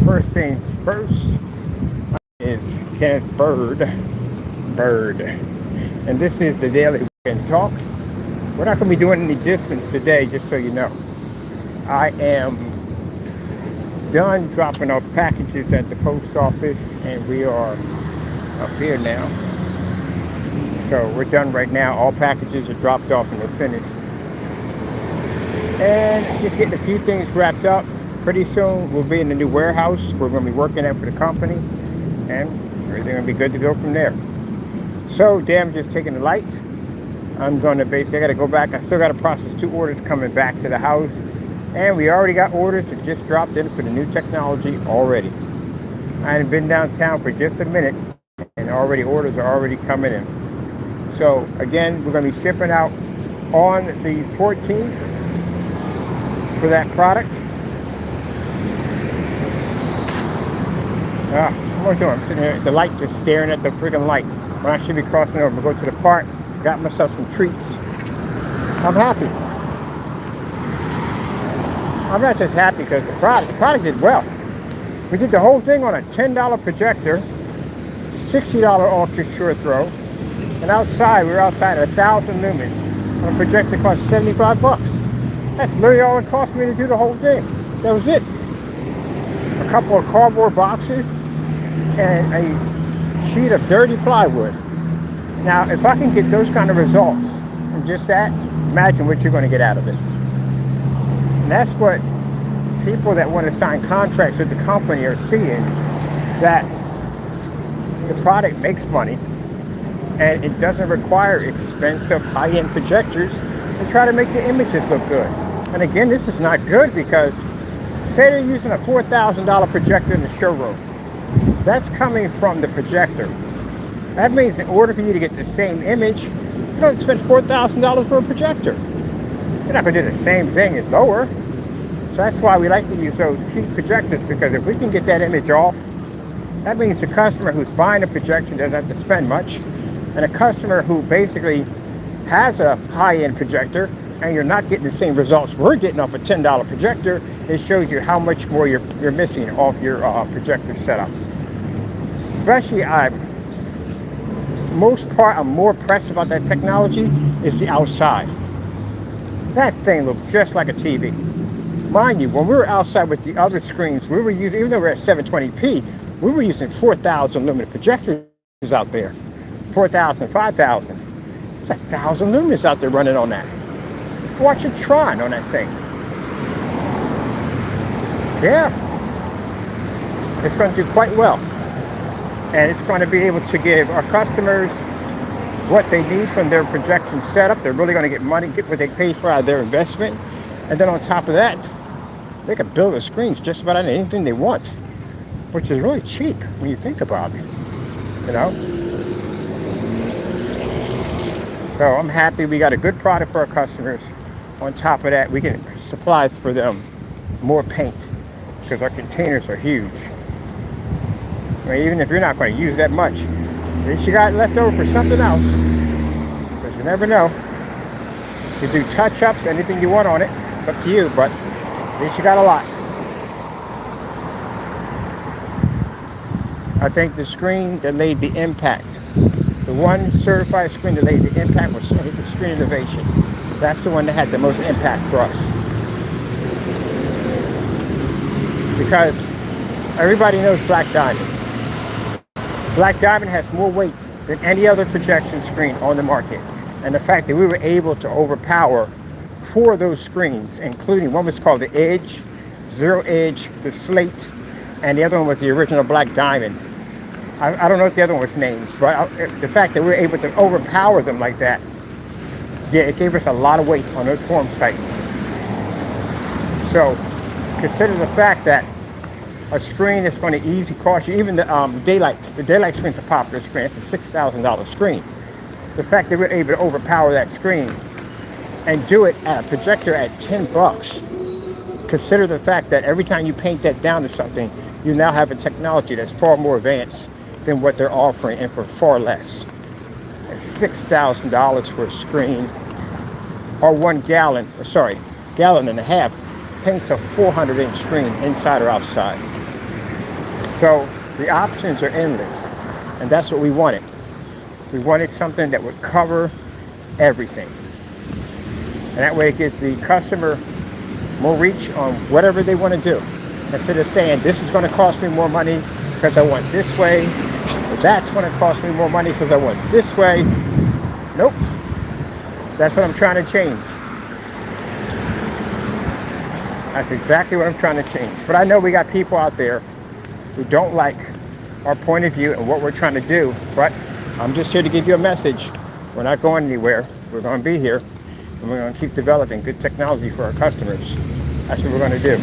First things first is Kenneth Bird. And this is the Daily Weekend Talk. We're not going to be doing any distance today, just so you know. I am done dropping off packages at the post office, and we are up here now. So we're done right now. All packages are dropped off and they're finished. And just getting a few things wrapped up. Pretty soon we'll be in the new warehouse we're going to be working at for the company, and everything's going to be good to go from there. So just taking the light. I'm going to basically, I got to go back. I still got to process 2 orders coming back to the house, and we already got orders that just dropped in for the new technology already. I hadn't been downtown for just a minute, and already orders are already coming in. So again, we're going to be shipping out on the 14th for that product. What am I doing? I'm sitting here at the light, just staring at the freaking light. When I should be crossing over to go to the park. Got myself some treats. I'm happy. I'm not just happy because the product did well. We did the whole thing on a $10 projector, $60 ultra short throw, and we were outside at 1,000 lumens on a projector cost $75. That's literally all it cost me to do the whole thing. That was it. A couple of cardboard boxes and a sheet of dirty plywood. Now, if I can get those kind of results from just that, imagine what you're going to get out of it. And that's what people that want to sign contracts with the company are seeing, that the product makes money and it doesn't require expensive high-end projectors to try to make the images look good. And again, this is not good because say they're using a $4,000 projector in the showroom. That's coming from the projector. That means in order for you to get the same image, you don't spend $4,000 for a projector. You're not going to do the same thing at lower. So that's why we like to use those cheap projectors, because if we can get that image off, that means the customer who's buying a projector doesn't have to spend much. And a customer who basically has a high-end projector and you're not getting the same results we're getting off a $10 projector, it shows you how much more you're missing off your projector setup. Especially, I'm more impressed about that technology is the outside. That thing looks just like a TV. Mind you, when we were outside with the other screens, we were using, even though we're at 720p, we were using 4,000 lumen projectors out there. 4,000, 5,000. There's 1,000 lumens out there running on that. Watch a Tron on that thing. Yeah. It's going to do quite well. And it's going to be able to give our customers what they need from their projection setup. They're really going to get money, get what they pay for out of their investment. And then on top of that, they can build the screens just about anything they want, which is really cheap when you think about it, you know? So I'm happy we got a good product for our customers. On top of that, we can supply for them more paint because our containers are huge. I mean, even if you're not going to use that much, at least you got left over for something else, because you never know. You do touch-ups, anything you want on it, it's up to you, but at least you got a lot. I think the screen that laid the impact, the one certified screen that laid the impact was the Screen Innovation. That's the one that had the most impact for us. Because everybody knows Black Diamond. Black Diamond has more weight than any other projection screen on the market. And the fact that we were able to overpower 4 of those screens, including one was called the Edge, Zero Edge, the Slate, and the other one was the original Black Diamond. I don't know what the other one was named, but the fact that we were able to overpower them like that, yeah, it gave us a lot of weight on those form sites. So consider the fact that a screen is going to easily cost you, even the daylight screen is a popular screen. It's a $6,000 screen. The fact that we're able to overpower that screen and do it at a projector at $10. Consider the fact that every time you paint that down to something, you now have a technology that's far more advanced than what they're offering, and for far less. $6,000 for a screen, or 1 gallon, gallon and a half, paints a 400-inch screen inside or outside. So the options are endless, and that's what we wanted. We wanted something that would cover everything. And that way it gives the customer more reach on whatever they want to do. Instead of saying, this is going to cost me more money because I want this way, or that's going to cost me more money because I want this way. Nope. That's what I'm trying to change. That's exactly what I'm trying to change. But I know we got people out there who don't like our point of view and what we're trying to do. But I'm just here to give you a message. We're not going anywhere. We're going to be here. And we're going to keep developing good technology for our customers. That's what we're going to do.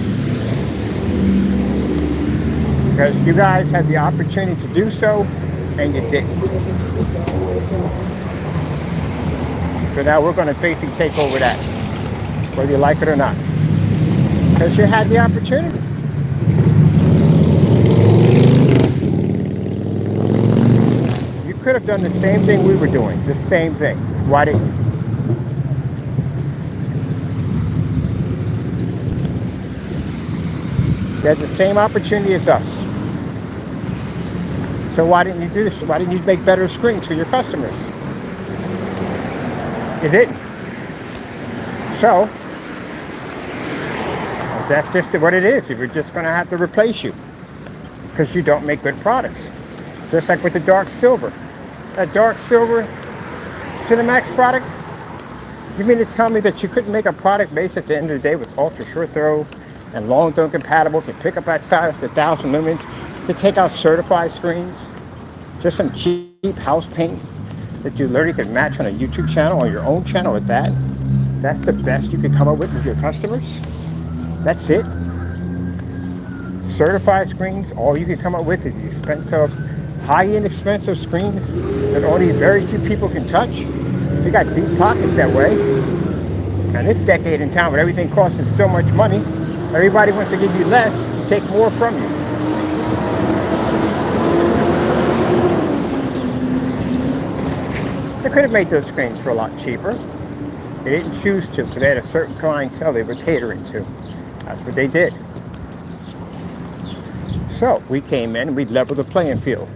Because you guys had the opportunity to do so, and you didn't. So now we're going to basically take over that, whether you like it or not. Because you had the opportunity. You could have done the same thing we were doing, the same thing. Why didn't you? You had the same opportunity as us. So why didn't you do this? Why didn't you make better screens for your customers? You didn't. So that's just what it is. We're just going to have to replace you because you don't make good products. Just like with the dark silver. That dark silver Cinemax product, you mean to tell me that you couldn't make a product based at the end of the day with ultra short throw and long throw compatible, can pick up that size, 1,000 lumens, to take out certified screens? Just some cheap house paint that you literally could match on a YouTube channel or your own channel with that? That's the best you could come up with your customers? That's it? Certified screens, all you can come up with is the expensive, high-end expensive screens that only very few people can touch. If you got deep pockets that way, and this decade in town where everything costs us so much money, everybody wants to give you less to take more from you. They could have made those screens for a lot cheaper. They didn't choose to because they had a certain clientele they were catering to. That's what they did. So we came in and we leveled the playing field.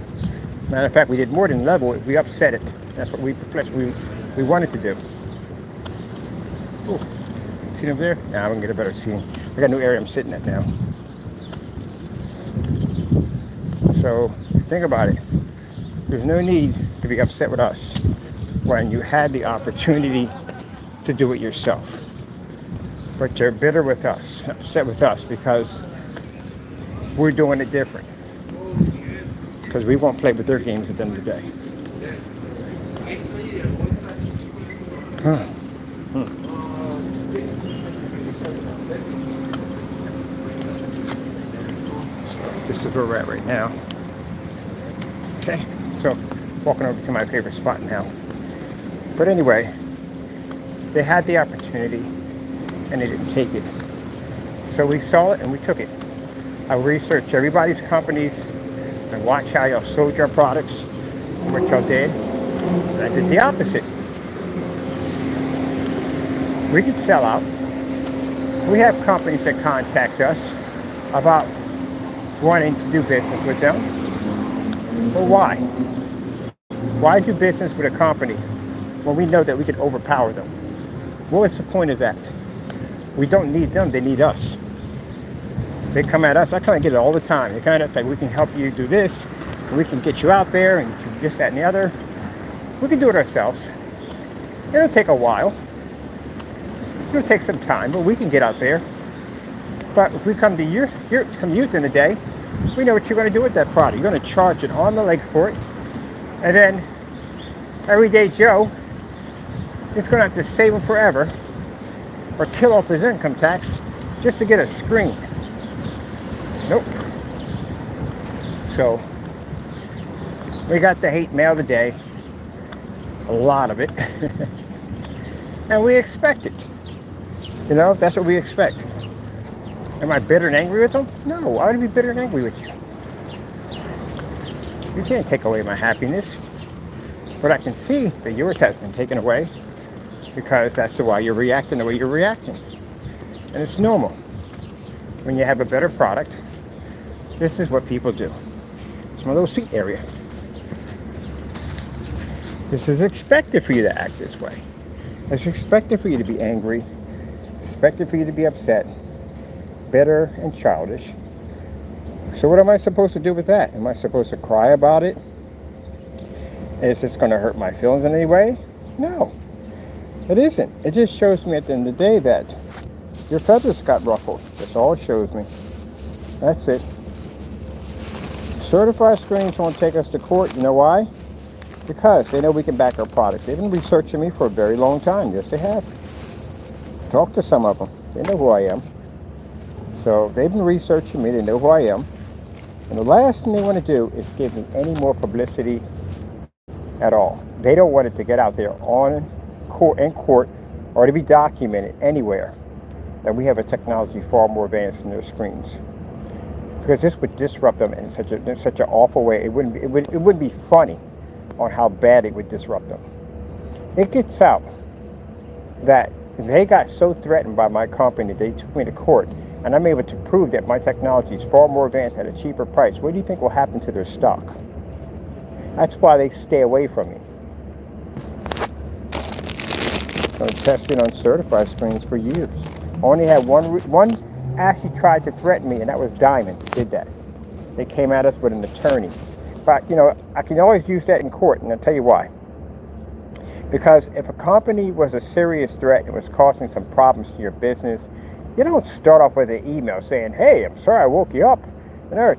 Matter of fact, we did more than level it, we upset it. That's what we wanted to do. Ooh, see over there? Now I can get a better scene. I got a new area I'm sitting at now. So think about it. There's no need to be upset with us when you had the opportunity to do it yourself. But you're bitter with us, upset with us because we're doing it different. Because we won't play with their games at the end of the day. This is where we're at right now. Okay, so walking over to my favorite spot now. But anyway, they had the opportunity and they didn't take it. So we saw it and we took it. I researched everybody's companies and watched how y'all sold your products and what y'all did. And I did the opposite. We could sell out. We have companies that contact us about wanting to do business with them. But why? Why do business with a company when we know that we could overpower them? What was the point of that? We don't need them, they need us. They come at us, I kind of get it all the time. They come at us like, we can help you do this, and we can get you out there, and do this, that, and the other. We can do it ourselves. It'll take a while. It'll take some time, but we can get out there. But if we come to you in a day, we know what you're going to do with that product. You're going to charge an arm and a leg for it. And then everyday Joe is going to have to save him forever or kill off his income tax just to get a screen. Nope. So we got the hate mail today. A lot of it. And we expect it. You know, that's what we expect. Am I bitter and angry with them? No, why would I be bitter and angry with you? You can't take away my happiness. But I can see that yours has been taken away because that's why you're reacting the way you're reacting. And it's normal. When you have a better product, This is what people do. It's my little seat area. This is expected for you to act this way. It's expected for you to be angry, expected for you to be upset, bitter, and childish. So what am I supposed to do with that? Am I supposed to cry about it? Is this going to hurt my feelings in any way? No, it isn't. It just shows me at the end of the day that your feathers got ruffled. That's all it shows me. That's it. Certified screens won't take us to court. You know why? Because they know we can back our products. They've been researching me for a very long time. Yes, they have. Talk to some of them. They know who I am. So they've been researching me. They know who I am. And the last thing they want to do is give me any more publicity at all. They don't want it to get out there in court or to be documented anywhere that we have a technology far more advanced than their screens. Because this would disrupt them in such an awful way. It wouldn't be funny on how bad it would disrupt them. It gets out that they got so threatened by my company, they took me to court, and I'm able to prove that my technology is far more advanced at a cheaper price. What do you think will happen to their stock? That's why they stay away from me. I'm testing on certified screens for years. I only had one actually tried to threaten me, and that was Diamond. Did that. They came at us with an attorney. But, I can always use that in court, and I'll tell you why. Because if a company was a serious threat and was causing some problems to your business, you don't start off with an email saying, hey, I'm sorry I woke you up.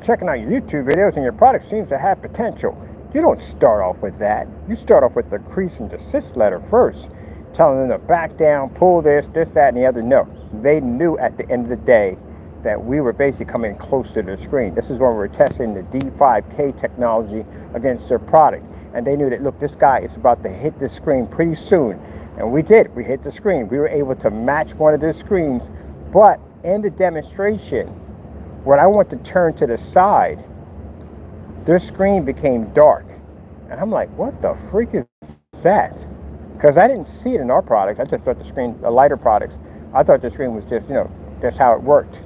Checking out your YouTube videos and your product seems to have potential. You don't start off with that. You start off with the cease and desist letter first, telling them to back down, pull this, that, and the other. No, they knew at the end of the day that we were basically coming close to their screen. This is when we were testing the D5K technology against their product. And they knew that, look, this guy is about to hit the screen pretty soon. And we did. We hit the screen. We were able to match one of their screens. But in the demonstration, when I went to turn to the side, their screen became dark. And I'm like, what the freak is that? Because I didn't see it in our products. I just thought the lighter products, I thought the screen was just, that's how it worked.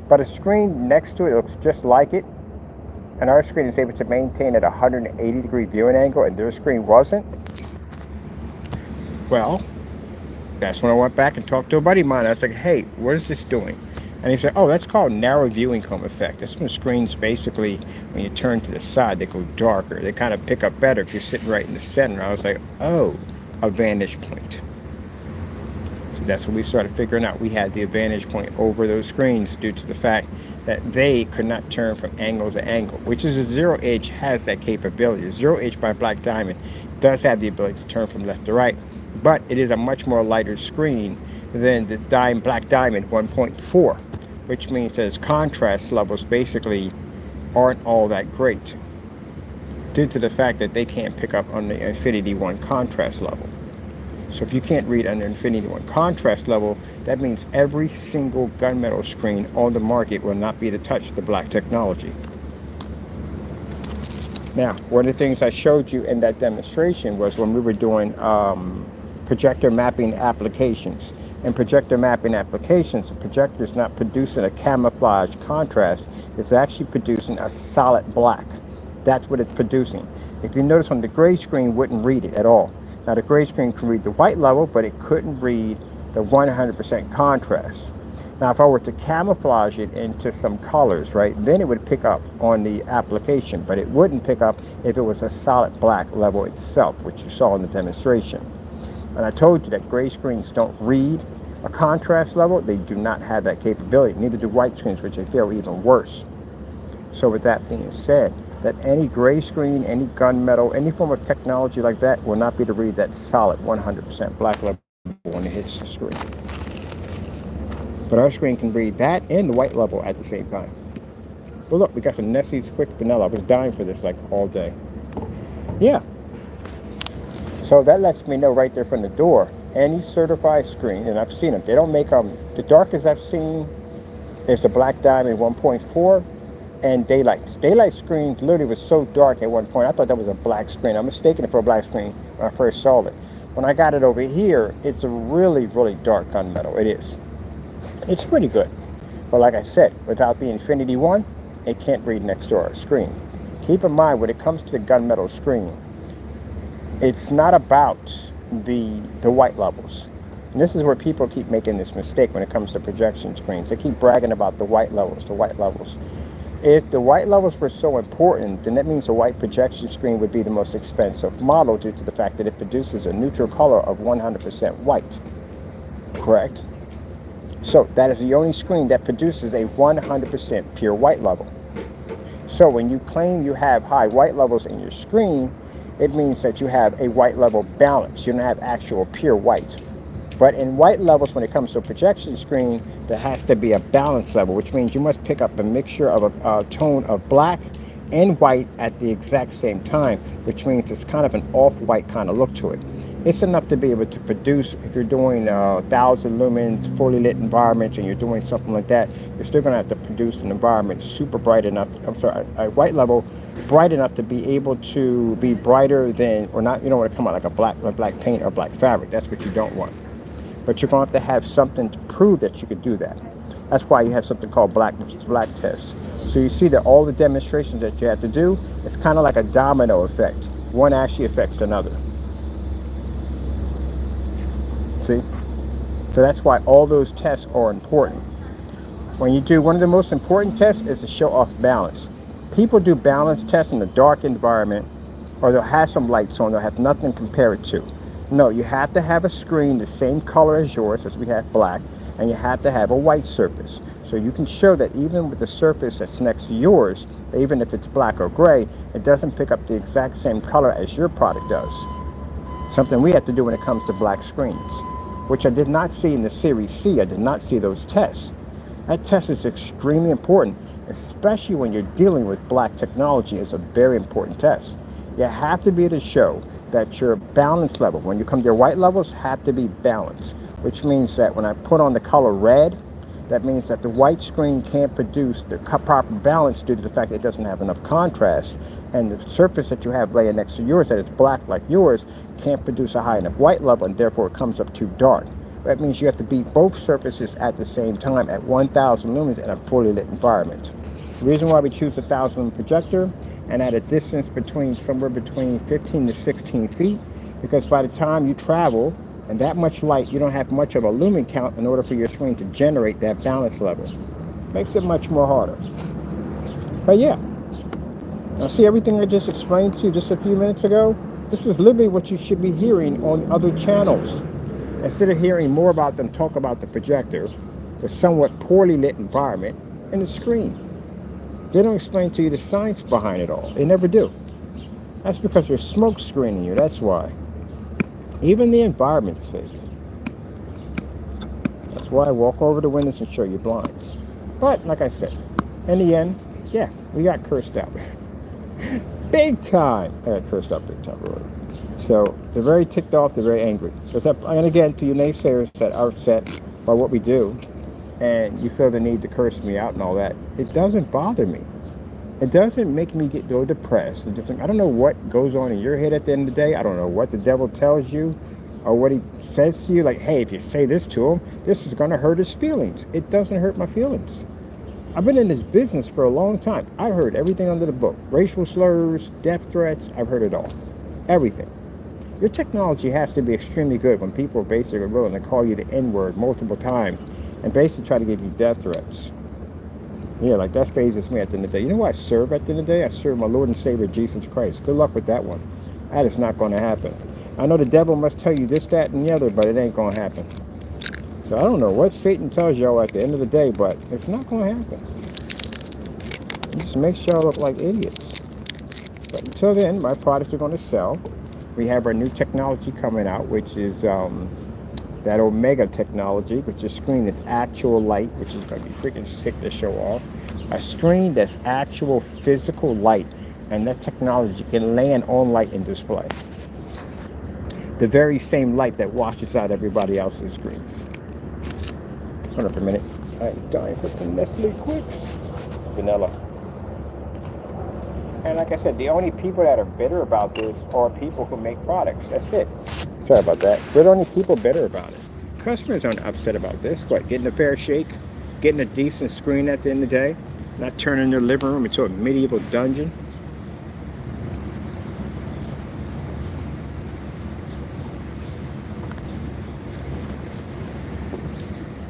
But a screen next to it looks just like it, and our screen is able to maintain at a 180-degree viewing angle, and their screen wasn't. Well, that's when I went back and talked to a buddy of mine. I was like, hey, what is this doing? And he said, oh, that's called narrow viewing cone effect. That's when screens basically, when you turn to the side, they go darker. They kind of pick up better if you're sitting right in the center. I was like, oh, a vantage point. So that's when we started figuring out we had the advantage point over those screens due to the fact that they could not turn from angle to angle, which is a Zero Edge has that capability. Zero Edge by Black Diamond does have the ability to turn from left to right, but it is a much more lighter screen than the Black Diamond 1.4, which means that its contrast levels basically aren't all that great due to the fact that they can't pick up on the Infinity 1 contrast level. So if you can't read under Infinity 1 contrast level, that means every single gunmetal screen on the market will not be able to touch the black technology. Now, one of the things I showed you in that demonstration was when we were doing projector mapping applications. In projector mapping applications, the projector is not producing a camouflage contrast. It's actually producing a solid black. That's what it's producing. If you notice on the gray screen, wouldn't read it at all. Now the gray screen can read the white level, but it couldn't read the 100% contrast. Now if I were to camouflage it into some colors, right, then it would pick up on the application, but it wouldn't pick up if it was a solid black level itself, which you saw in the demonstration. And I told you that gray screens don't read a contrast level. They do not have that capability. Neither do white screens, which I feel are even worse. So with that being said, that any gray screen, any gunmetal, any form of technology like that will not be able to read that solid 100% black level when it hits the screen. But our screen can read that and the white level at the same time. Well, look, we got some Nestle's Quick Vanilla. I was dying for this like all day. Yeah. So that lets me know right there from the door, any certified screen, and I've seen them. They don't make them, the darkest I've seen is the Black Diamond 1.4. And daylight. Daylight screens literally was so dark at one point. I thought that was a black screen. I mistaken it for a black screen when I first saw it. When I got it over here, it's a really, really dark gunmetal. It is. It's pretty good. But like I said, without the Infinity 1, it can't read next door screen. Keep in mind, when it comes to the gunmetal screen, it's not about the white levels. And this is where people keep making this mistake when it comes to projection screens. They keep bragging about the white levels, the white levels. If the white levels were so important, then that means a white projection screen would be the most expensive model due to the fact that it produces a neutral color of 100% white. Correct? So that is the only screen that produces a 100% pure white level. So when you claim you have high white levels in your screen, it means that you have a white level balance. You don't have actual pure white. But in white levels, when it comes to a projection screen, there has to be a balance level, which means you must pick up a mixture of a tone of black and white at the exact same time, which means it's kind of an off-white kind of look to it. It's enough to be able to produce, if you're doing 1,000 lumens, fully lit environments, and you're doing something like that, you're still going to have to produce an environment super bright enough, a white level bright enough to be able to be brighter than, or not, you don't want to come out like a black paint or black fabric. That's what you don't want. But you're going to have something to prove that you could do that. That's why you have something called black versus black test. So you see that all the demonstrations that you have to do, it's kind of like a domino effect. One actually affects another. See? So that's why all those tests are important. When you do, one of the most important tests is to show off balance. People do balance tests in a dark environment, or they'll have some lights on, they'll have nothing to compare it to. No, you have to have a screen the same color as yours, as we have black, and you have to have a white surface. So you can show that even with the surface that's next to yours, even if it's black or gray, it doesn't pick up the exact same color as your product does. Something we have to do when it comes to black screens, which I did not see in the Series C. I did not see those tests. That test is extremely important, especially when you're dealing with black technology. It's a very important test. You have to be able to show that your balance level, when you come to your white levels, have to be balanced, which means that when I put on the color red, that means that the white screen can't produce the proper balance due to the fact that it doesn't have enough contrast, and the surface that you have laying next to yours that is black like yours can't produce a high enough white level, and therefore it comes up too dark. That means you have to beat both surfaces at the same time at 1,000 lumens in a fully lit environment. The reason why we choose a 1,000 lumen projector and at a distance somewhere between 15 to 16 feet, because by the time you travel and that much light, you don't have much of a lumen count in order for your screen to generate that balance level. Makes it much more harder. But yeah, now see everything I just explained to you just a few minutes ago? This is literally what you should be hearing on other channels. Instead of hearing more about them talk about the projector, the somewhat poorly lit environment, and the screen. They don't explain to you the science behind it all. They never do. That's because they're smoke screening you, that's why. Even the environment's fake. That's why I walk over the windows and show you blinds. But, like I said, in the end, yeah, we got cursed out. Big time. I got cursed out big time, really. So, they're very ticked off, they're very angry. And again, to you naysayers that are upset by what we do, and you feel the need to curse me out and all that, it doesn't bother me. It doesn't make me go depressed. I don't know what goes on in your head at the end of the day. I don't know what the devil tells you or what he says to you. Like, hey, if you say this to him, this is going to hurt his feelings. It doesn't hurt my feelings. I've been in this business for a long time. I've heard everything under the book. Racial slurs, death threats, I've heard it all. Everything. Your technology has to be extremely good when people are basically willing to call you the N-word multiple times and basically try to give you death threats. Yeah, like that phases me at the end of the day. You know what I serve at the end of the day? I serve my Lord and Savior, Jesus Christ. Good luck with that one. That is not going to happen. I know the devil must tell you this, that, and the other, but it ain't going to happen. So I don't know what Satan tells y'all at the end of the day, but it's not going to happen. It just makes y'all look like idiots. But until then, my products are going to sell. We have our new technology coming out, which is that Omega technology, which is a screen that's actual light, which is going to be freaking sick to show off. A screen that's actual physical light, and that technology can land on light and display. The very same light that washes out everybody else's screens. Hold on for a minute. I'm dying for some Nestle Quicks. Vanilla. And like I said, the only people that are bitter about this are people who make products. That's it. Sorry about that. We're the only people bitter about it. Customers aren't upset about this. What, getting a fair shake? Getting a decent screen at the end of the day? Not turning their living room into a medieval dungeon.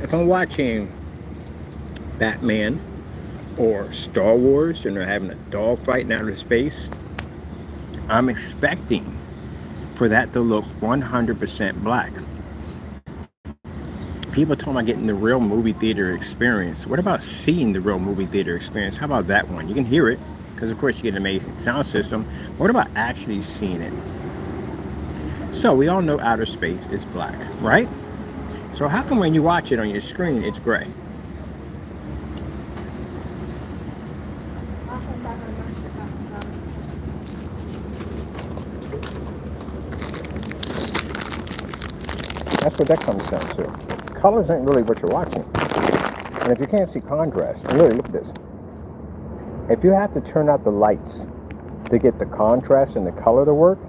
If I'm watching Batman or Star Wars and they're having a dogfight in outer space, I'm expecting for that to look 100% black. People talking about getting the real movie theater experience. What about seeing the real movie theater experience? How about that one? You can hear it, because of course you get an amazing sound system. What about actually seeing it? So we all know outer space is black, right? So how come when you watch it on your screen, it's gray? That's what that comes down to. Colors ain't really what you're watching. And if you can't see contrast, and really look at this. If you have to turn out the lights to get the contrast and the color to work,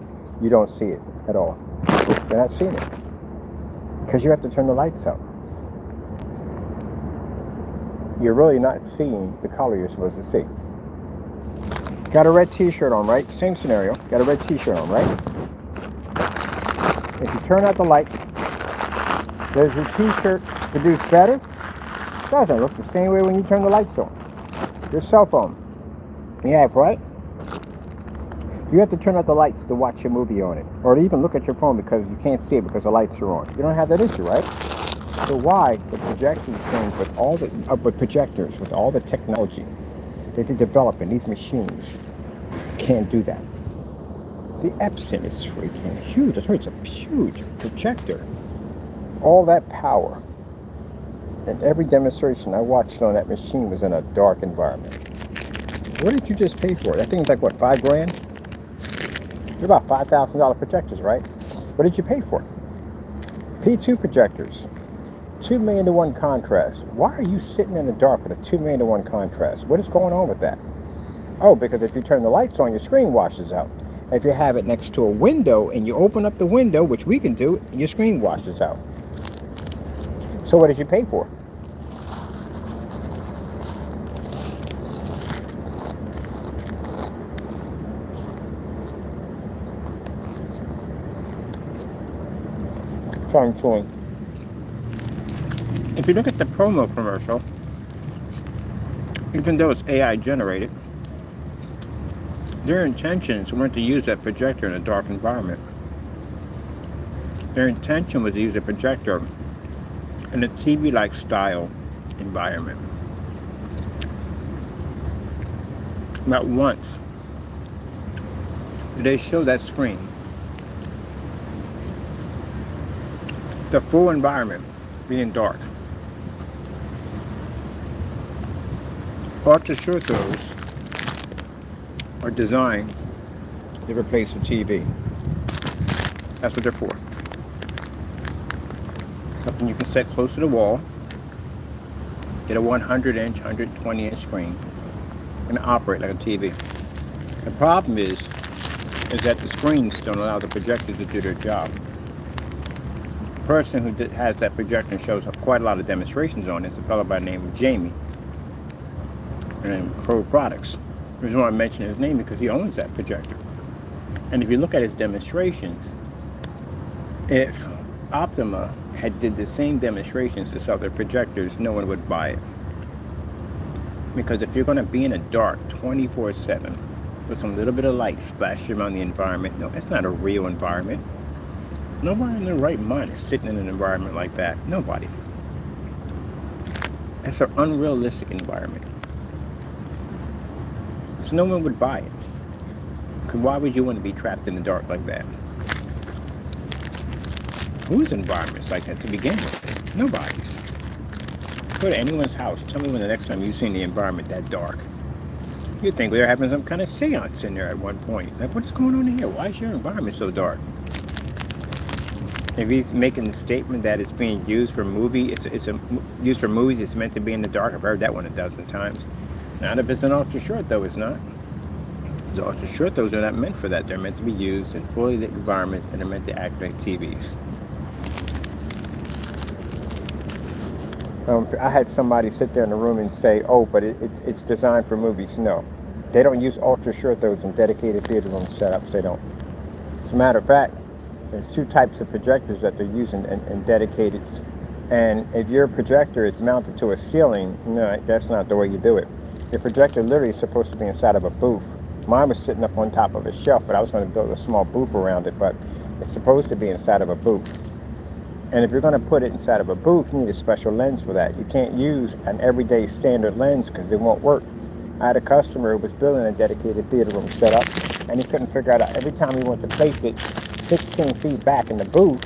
you don't see it at all. You're not seeing it. Because you have to turn the lights out. You're really not seeing the color you're supposed to see. Got a red t-shirt on, right? Same scenario. Got a red t-shirt on, right? If you turn out the light, does your t-shirt produce better? It doesn't. Look the same way when you turn the lights on. Your cell phone. You have, right? You have to turn out the lights to watch your movie on it. Or to even look at your phone because you can't see it because the lights are on. You don't have that issue, right? So why the projection things with all the with projectors, with all the technology that they develop in these machines, can't do that? The Epson is freaking huge. I told you, it's a huge projector. All that power. And every demonstration I watched on that machine was in a dark environment. What did you just pay for? That thing's like, what, $5 grand? They're about $5,000 projectors, right? What did you pay for? P2 projectors. 2 million to 1 contrast. Why are you sitting in the dark with a 2 million to 1 contrast? What is going on with that? Oh, because if you turn the lights on, your screen washes out. If you have it next to a window and you open up the window, which we can do, your screen washes out. So what did you pay for? Chewing. If you look at the promo commercial, even though it's AI generated, their intentions weren't to use that projector in a dark environment. Their intention was to use a projector in a TV-like style environment. Not once did they show that screen, the full environment being dark. Ultra short throws are designed to replace the TV. That's what they're for. Something you can set close to the wall, get a 100-inch, 120-inch screen, and operate like a TV. The problem is that the screens don't allow the projector to do their job. The person who has that projector and shows up quite a lot of demonstrations on it is a fellow by the name of Jamie and Crow Products. The reason why I mention his name because he owns that projector. And if you look at his demonstrations, if Optima had did the same demonstrations to sell their projectors, no one would buy it. Because if you're going to be in a dark 24/7 with some little bit of light splashing around the environment, no, it's not a real environment. Nobody in their right mind is sitting in an environment like that. Nobody. It's an unrealistic environment. So no one would buy it. Because why would you want to be trapped in the dark like that? Whose environment's like that to begin with? Nobody's. Go to anyone's house. Tell me when the next time you've seen the environment that dark. You'd think they're having some kind of seance in there at one point. Like, what's going on here? Why is your environment so dark? If he's making the statement that it's being used for movie, used for movies, it's meant to be in the dark. I've heard that one a dozen times. Not if it's an ultra short, though. It's not. The ultra short throws are not meant for that. They're meant to be used in fully lit environments, and they're meant to act like TVs. I had somebody sit there in the room and say, oh, but it's designed for movies. No, they don't use ultra short throws in dedicated theater room setups. They don't. As a matter of fact, there's two types of projectors that they're using in dedicated. And if your projector is mounted to a ceiling, no, that's not the way you do it. Your projector literally is supposed to be inside of a booth. Mine was sitting up on top of a shelf, but I was going to build a small booth around it, but it's supposed to be inside of a booth. And if you're going to put it inside of a booth, you need a special lens for that. You can't use an everyday standard lens because it won't work. I had a customer who was building a dedicated theater room setup, and he couldn't figure out every time he wanted to place it 16 feet back in the booth,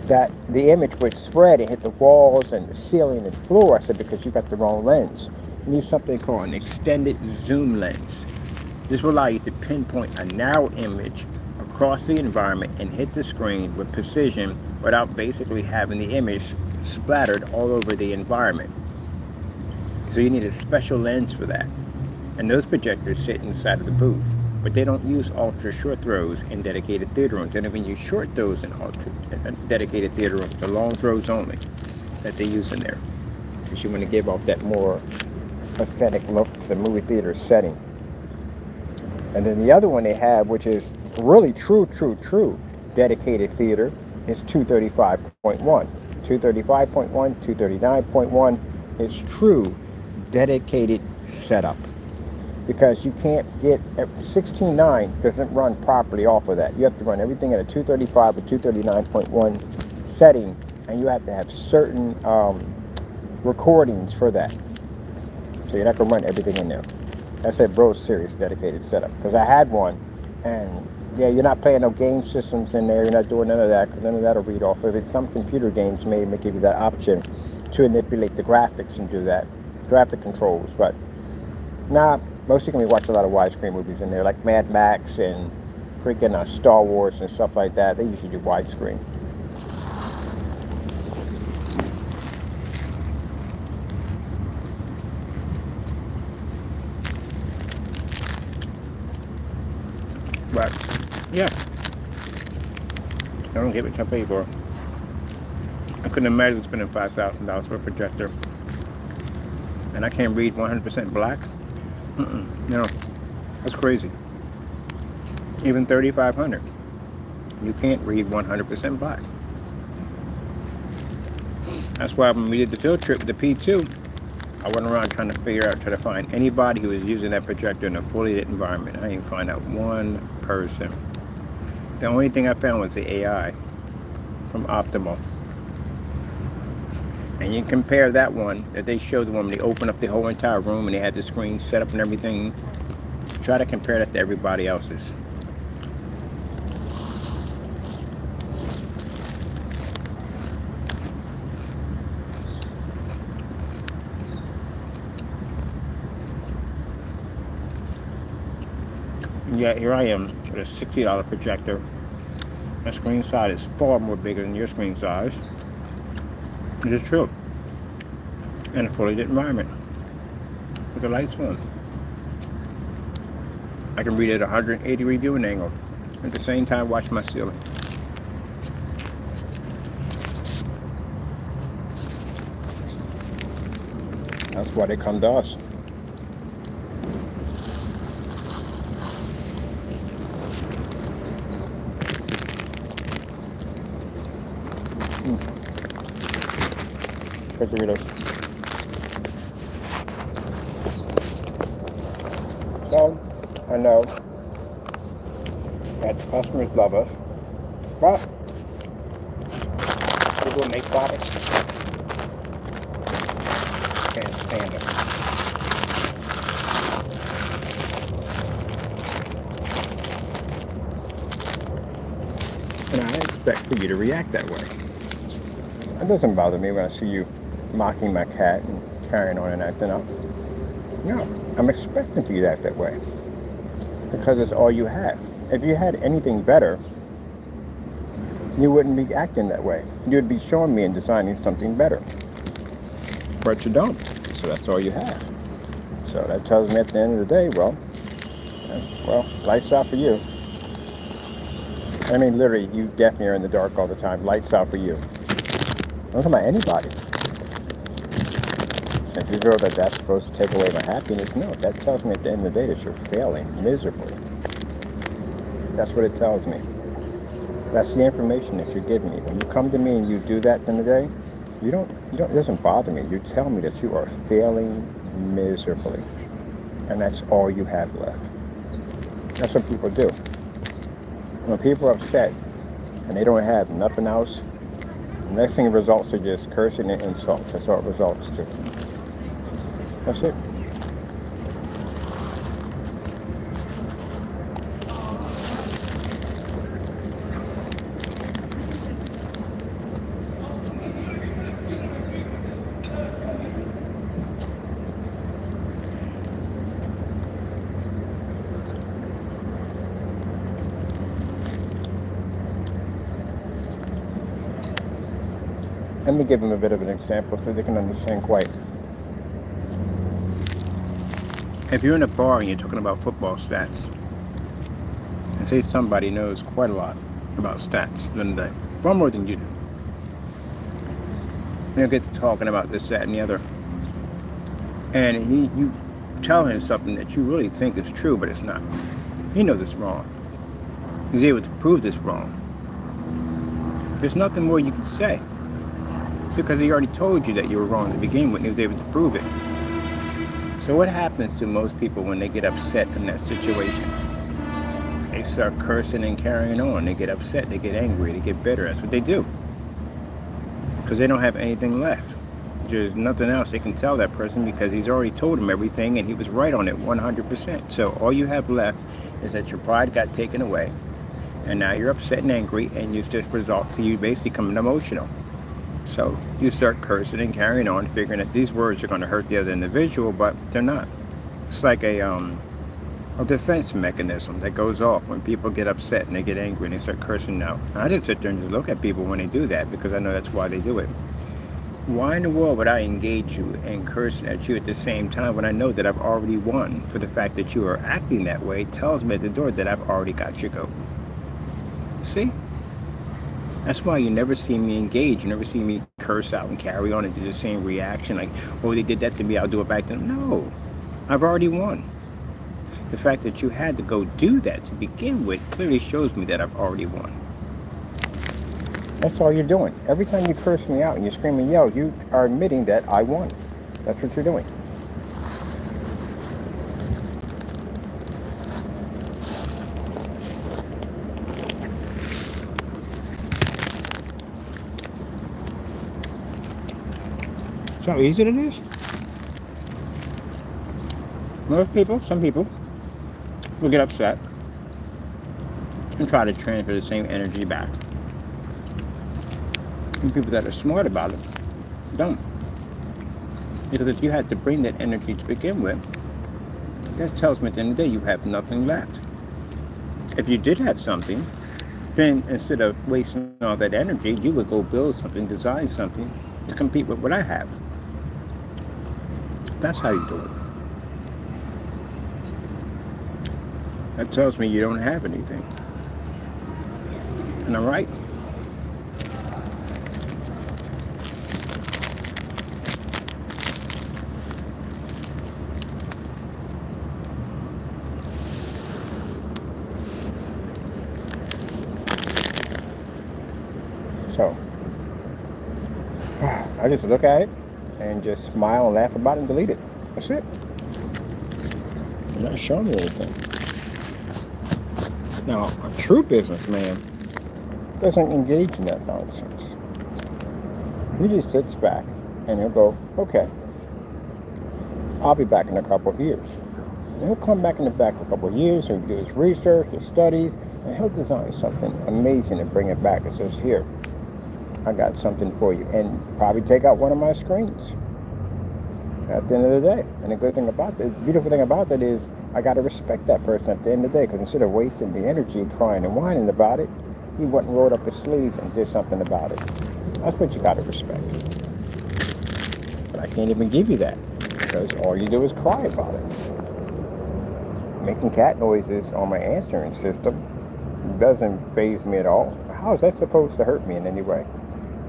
that the image would spread and hit the walls and the ceiling and floor. I said, because you got the wrong lens. You need something called an extended zoom lens. This will allow you to pinpoint a narrow image across the environment and hit the screen with precision without basically having the image splattered all over the environment. So you need a special lens for that. And those projectors sit inside of the booth, but they don't use ultra short throws in dedicated theater rooms. They don't even use short throws in dedicated theater rooms. The long throws only that they use in there, because you want to give off that more aesthetic look to the movie theater setting. And then the other one they have, which is really true dedicated theater, is 235.1. 235.1, 239.1 is true dedicated setup. Because you can't get 16.9 doesn't run properly off of that. You have to run everything at a 235 or 239.1 setting, and you have to have certain recordings for that. So you're not gonna run everything in there. That's a bro serious dedicated setup. Because I had one, and yeah, you're not playing no game systems in there. You're not doing none of that, because none of that'll read off of it. Some computer games may give you that option to manipulate the graphics and do that, graphic controls. But nah, mostly can we watch a lot of widescreen movies in there, like Mad Max and freaking Star Wars and stuff like that. They usually do widescreen. But yeah, I don't get what I pay for. I couldn't imagine spending $5,000 for a projector, and I can't read 100% black. No, that's crazy. Even $3,500, you can't read 100% black. That's why when we did the field trip with the P2, I went around trying to find anybody who was using that projector in a fully lit environment. I didn't find out one person. The only thing I found was the AI from Optimal. And you can compare that one that they showed when they opened up the whole entire room and they had the screen set up and everything. Try to compare that to everybody else's. Yeah, here I am with a $60 projector. My screen size is far more bigger than your screen size. It is true. In a fully lit environment with the lights on. I can read at 180 degree viewing angle. At the same time, watch my ceiling. That's why they come to us. Good Doritos. So, I know that customers love us, but people who make products can't stand it. And I expect for you to react that way. It doesn't bother me when I see you mocking my cat and carrying on and acting up. No, I'm expecting for you to act that way because it's all you have. If you had anything better, you wouldn't be acting that way. You'd be showing me and designing something better. But you don't, so that's all you have. So that tells me at the end of the day, well, lights out for you. I mean, literally, you definitely are in the dark all the time. Lights out for you. I'm talking about anybody. If you feel that that's supposed to take away my happiness, no, that tells me at the end of the day that you're failing miserably. That's what it tells me. That's the information that you're giving me. When you come to me and you do that in the day, it doesn't bother me. You tell me that you are failing miserably. And that's all you have left. That's what people do. When people are upset and they don't have nothing else, the next thing results are just cursing and insults. That's all it results to. That's it. Let me give them a bit of an example so they can understand quite. If you're in a bar and you're talking about football stats, and say somebody knows quite a lot about stats than they, far more than you do. You'll get to talking about this, that, and the other. And you tell him something that you really think is true, but it's not. He knows it's wrong. He's able to prove this wrong. There's nothing more you can say, because he already told you that you were wrong to begin with, and he was able to prove it. So what happens to most people when they get upset in that situation? They start cursing and carrying on. They get upset, they get angry, they get bitter. That's what they do. Because they don't have anything left. There's nothing else they can tell that person, because he's already told them everything and he was right on it 100%. So all you have left is that your pride got taken away, and now you're upset and angry, and you just result to you basically becoming emotional. So you start cursing and carrying on, figuring that these words are going to hurt the other individual, but they're not. It's like a defense mechanism that goes off when people get upset and they get angry and they start cursing out. I didn't sit there and just look at people when they do that, because I know that's why they do it. Why in the world would I engage you and curse at you at the same time when I know that I've already won? For the fact that you are acting that way tells me at the door that I've already got your goat. See? That's why you never see me engage. You never see me curse out and carry on and do the same reaction. Like, oh, they did that to me, I'll do it back to them. No, I've already won. The fact that you had to go do that to begin with clearly shows me that I've already won. That's all you're doing. Every time you curse me out and you scream and yell, you are admitting that I won. That's what you're doing. How easy it is. Most people, some people, will get upset and try to transfer the same energy back. And people that are smart about it don't. Because if you had to bring that energy to begin with, that tells me at the end of the day you have nothing left. If you did have something, then instead of wasting all that energy, you would go build something, design something to compete with what I have. That's how you do it. That tells me you don't have anything. And I'm right. So, I just look at it and just smile and laugh about it and delete it. That's it. You're not showing me anything. Now, a true businessman doesn't engage in that nonsense. He just sits back and he'll go, okay, I'll be back in a couple of years. And he'll come back in the back a couple of years and do his research, his studies, and he'll design something amazing and bring it back. It says, here, I got something for you. And probably take out one of my screens at the end of the day. And the good thing about that, the beautiful thing about that is I got to respect that person at the end of the day, because instead of wasting the energy crying and whining about it, he went and rolled up his sleeves and did something about it. That's what you got to respect. But I can't even give you that, because all you do is cry about it. Making cat noises on my answering system doesn't faze me at all. How is that supposed to hurt me in any way?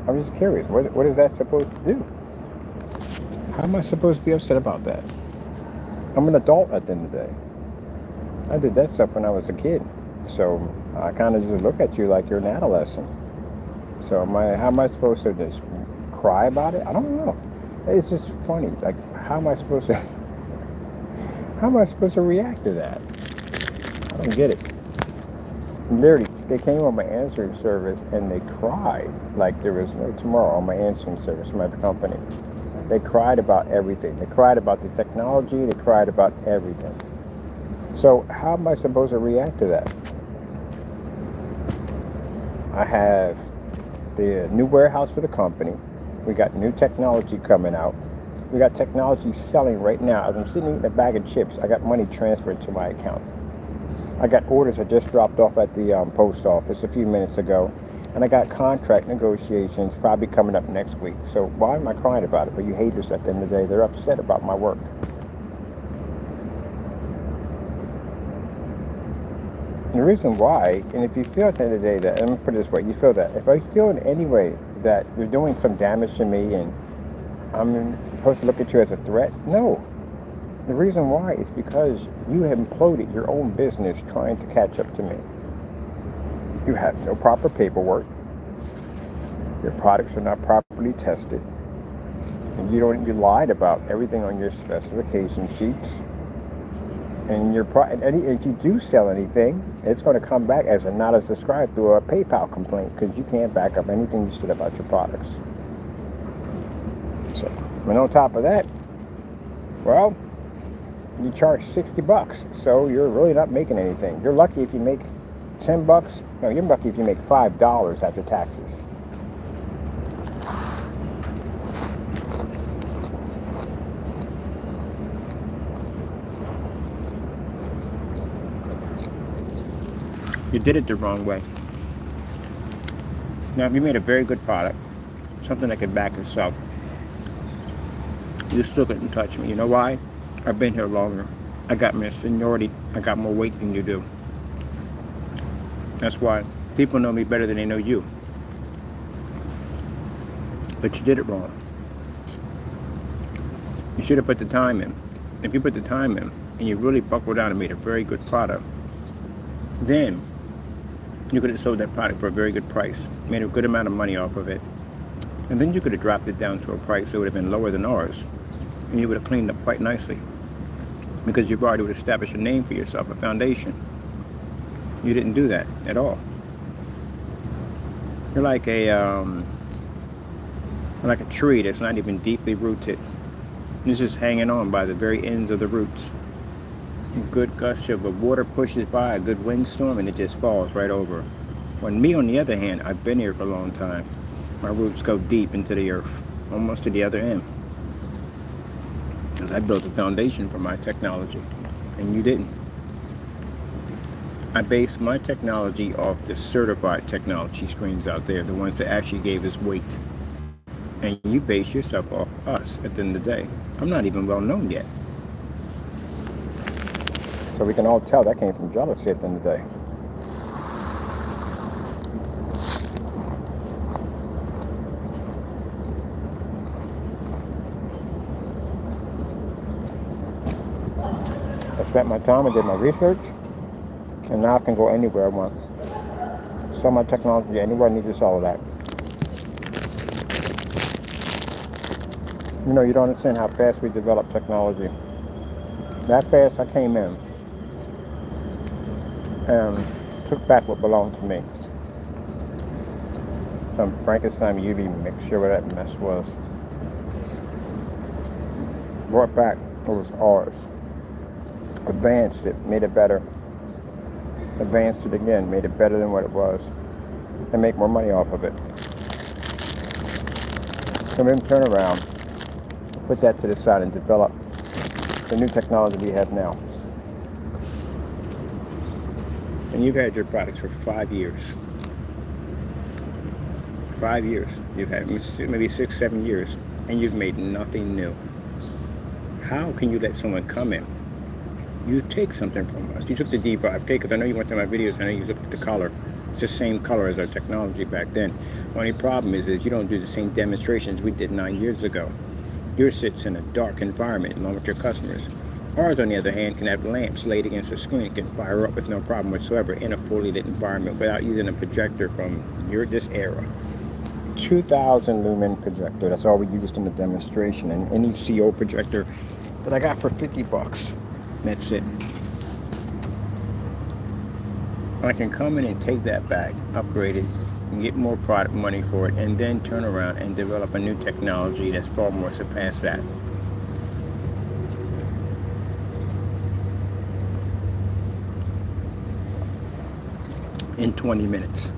I'm just curious. What is that supposed to do? How am I supposed to be upset about that? I'm an adult at the end of the day. I did that stuff when I was a kid. So I kind of just look at you like you're an adolescent. So how am I supposed to just cry about it? I don't know. It's just funny. Like, how am I supposed to, how am I supposed to react to that? I don't get it. Literally, they came on my answering service and they cried like there was no tomorrow on my answering service from my company. They cried about everything. They cried about the technology. They cried about everything. So how am I supposed to react to that? I have the new warehouse for the company. We got new technology coming out. We got technology selling right now. As I'm sitting eating a bag of chips, I got money transferred to my account. I got orders I just dropped off at the post office a few minutes ago. And I got contract negotiations probably coming up next week. So why am I crying about it? But you haters at the end of the day, they're upset about my work. And the reason why, and if you feel at the end of the day that, I'm going to put it this way, you feel that, if I feel in any way that you're doing some damage to me and I'm supposed to look at you as a threat, no. The reason why is because you have imploded your own business trying to catch up to me. You have no proper paperwork. Your products are not properly tested. And you lied about everything on your specification sheets. And if you do sell anything, it's going to come back as a not as described through a PayPal complaint because you can't back up anything you said about your products. So, and on top of that, well, you charge $60, so you're really not making anything. You're lucky if you make $10. No, you're lucky if you make $5 after taxes. You did it the wrong way. Now, if you made a very good product, something that could back itself, you still couldn't touch me. You know why? I've been here longer. I got more seniority. I got more weight than you do. That's why people know me better than they know you. But you did it wrong. You should have put the time in. If you put the time in and you really buckled down and made a very good product, then you could have sold that product for a very good price, made a good amount of money off of it, and then you could have dropped it down to a price that would have been lower than ours, and you would have cleaned up quite nicely because you've already established a name for yourself, a foundation. You didn't do that at all. You're like a tree that's not even deeply rooted. It's just hanging on by the very ends of the roots. A good gush of water pushes by, a good windstorm, and it just falls right over. When me, on the other hand, I've been here for a long time. My roots go deep into the earth, almost to the other end. Because I built a foundation for my technology, and you didn't. I based my technology off the certified technology screens out there, the ones that actually gave us weight. And you base yourself off us at the end of the day. I'm not even well known yet. So we can all tell that came from jealousy at the end of the day. I spent my time and did my research, and now I can go anywhere I want. Sell my technology anywhere I need to sell that. You know, you don't understand how fast we develop technology. That fast I came in and took back what belonged to me. Some Frankenstein UV mixture, where that mess was. Brought back what was ours. Advanced it, made it better. Advanced it again, made it better than what it was. And make more money off of it. And then turn around, put that to the side and develop the new technology we have now. And you've had your products for 5 years. 5 years. You've had maybe 6, 7 years, and you've made nothing new. How can you let someone come in? You take something from us. You took the D5K, because I know you went to my videos, I know you looked at the color. It's the same color as our technology back then. Only problem is you don't do the same demonstrations we did 9 years ago. Yours sits in a dark environment along with your customers. Ours, on the other hand, can have lamps laid against the screen. It can fire up with no problem whatsoever in a fully lit environment without using a projector from this era. 2,000 lumen projector. That's all we used in the demonstration. And any CO projector that I got for 50 bucks. That's it. I can come in and take that back, upgrade it, and get more product money for it, and then turn around and develop a new technology that's far more surpassed that. In 20 minutes.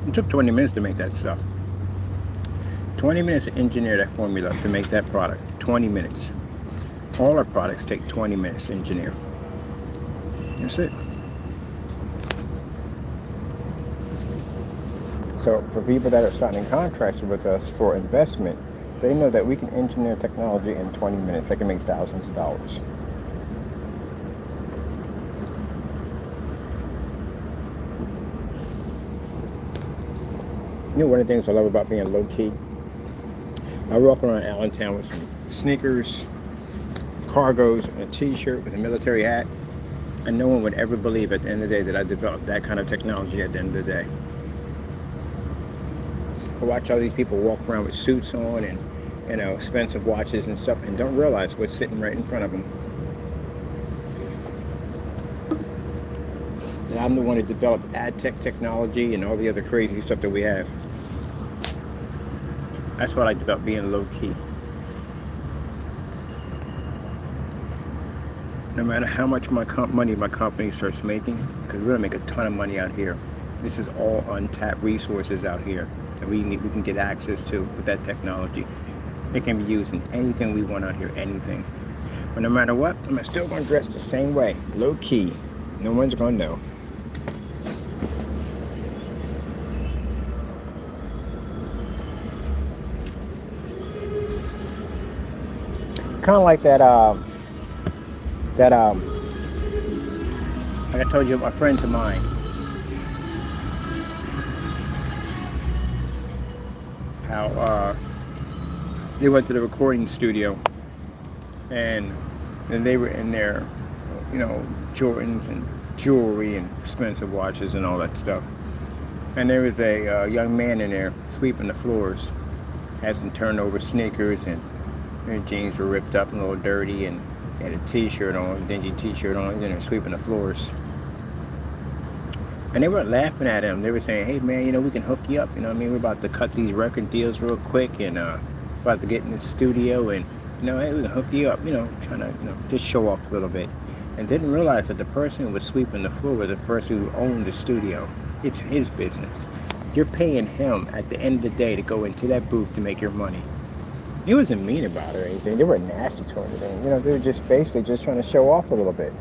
It took 20 minutes to make that stuff. 20 minutes to engineer that formula to make that product. 20 minutes. All our products take 20 minutes to engineer. That's it. So for people that are signing contracts with us for investment, they know that we can engineer technology in 20 minutes. They can make thousands of dollars. You know, one of the things I love about being low-key, I walk around Allentown with some sneakers, cargos, and a t-shirt with a military hat, and no one would ever believe at the end of the day that I developed that kind of technology at the end of the day. I watch all these people walk around with suits on and, you know, expensive watches and stuff, and don't realize what's sitting right in front of them. And I'm the one that developed ad tech technology and all the other crazy stuff that we have. That's what I like about being low-key. No matter how much money my company starts making, because we're going to make a ton of money out here. This is all untapped resources out here that we can get access to with that technology. It can be used in anything we want out here, anything. But no matter what, I'm still going to dress the same way, low-key. No one's going to know. Kind of like that, like I told you, my friends of mine. How they went to the recording studio, and they were in there, you know, Jordans and jewelry and expensive watches and all that stuff. And there was a young man in there sweeping the floors, had some turnover sneakers, and their jeans were ripped up and a little dirty, and had a t-shirt on, a dingy t-shirt on, and they're sweeping the floors. And they were laughing at him. They were saying, hey man, you know, we can hook you up, you know what I mean? We're about to cut these record deals real quick, and about to get in the studio, and, you know, hey, we can hook you up, you know, trying to, you know, just show off a little bit. And didn't realize that the person who was sweeping the floor was the person who owned the studio. It's his business. You're paying him at the end of the day to go into that booth to make your money. He wasn't mean about it or anything. They weren't nasty to anything. You know, they were just basically just trying to show off a little bit.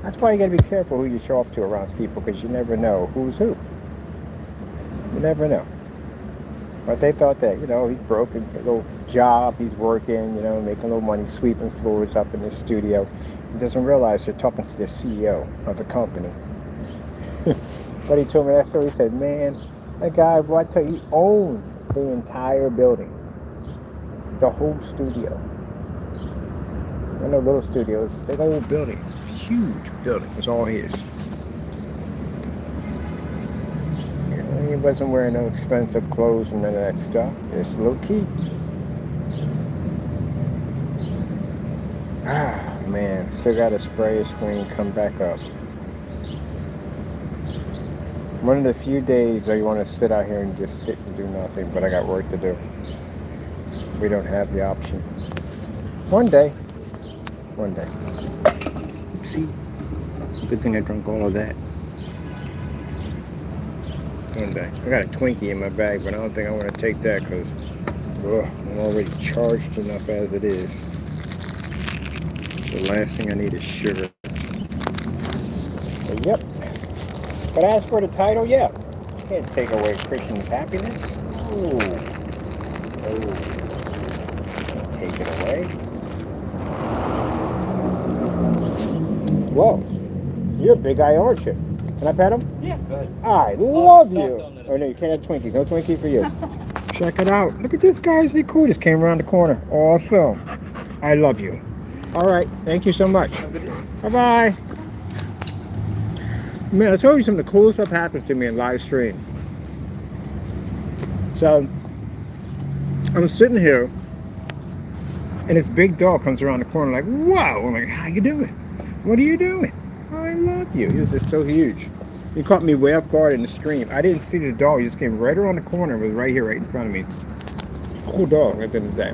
That's why you got to be careful who you show off to around people, because you never know who's who. You never know. But they thought that, you know, he's broke a little job, he's working, you know, making a little money, sweeping floors up in the studio. He doesn't realize you're talking to the CEO of the company. But he told me that story. He said, man, that guy, well, I tell you, he owned the entire building. The whole studio. One of the little studios, big old building, huge building. It was all his. You know, he wasn't wearing no expensive clothes and none of that stuff. It's low key. Ah, man, still got to spray a screen, come back up. One of the few days I want to sit out here and just sit and do nothing, but I got work to do. We don't have the option. One day. See? Good thing I drank all of that. One day. I got a Twinkie in my bag, but I don't think I want to take that because I'm already charged enough as it is. The last thing I need is sugar. But yep. But as for the title, yeah. Can't take away Christian's happiness. Oh. Take it away. Whoa, you're a big guy, aren't you? Can I pet him? Yeah, go ahead. I love you. Oh no, you can't have Twinkies. No Twinkie for you. Check it out. Look at this, guy. Isn't he cool? Just came around the corner. Awesome. I love you. All right. Thank you so much. Bye-bye. Man, I told you some of the cool stuff happens to me in live stream. So, I'm sitting here, and this big dog comes around the corner like, whoa. I'm like, how you doing? What are you doing? I love you. He was just so huge. He caught me way off guard in the stream. I didn't see the dog. He just came right around the corner and was right here, right in front of me. Cool dog at the end of the day.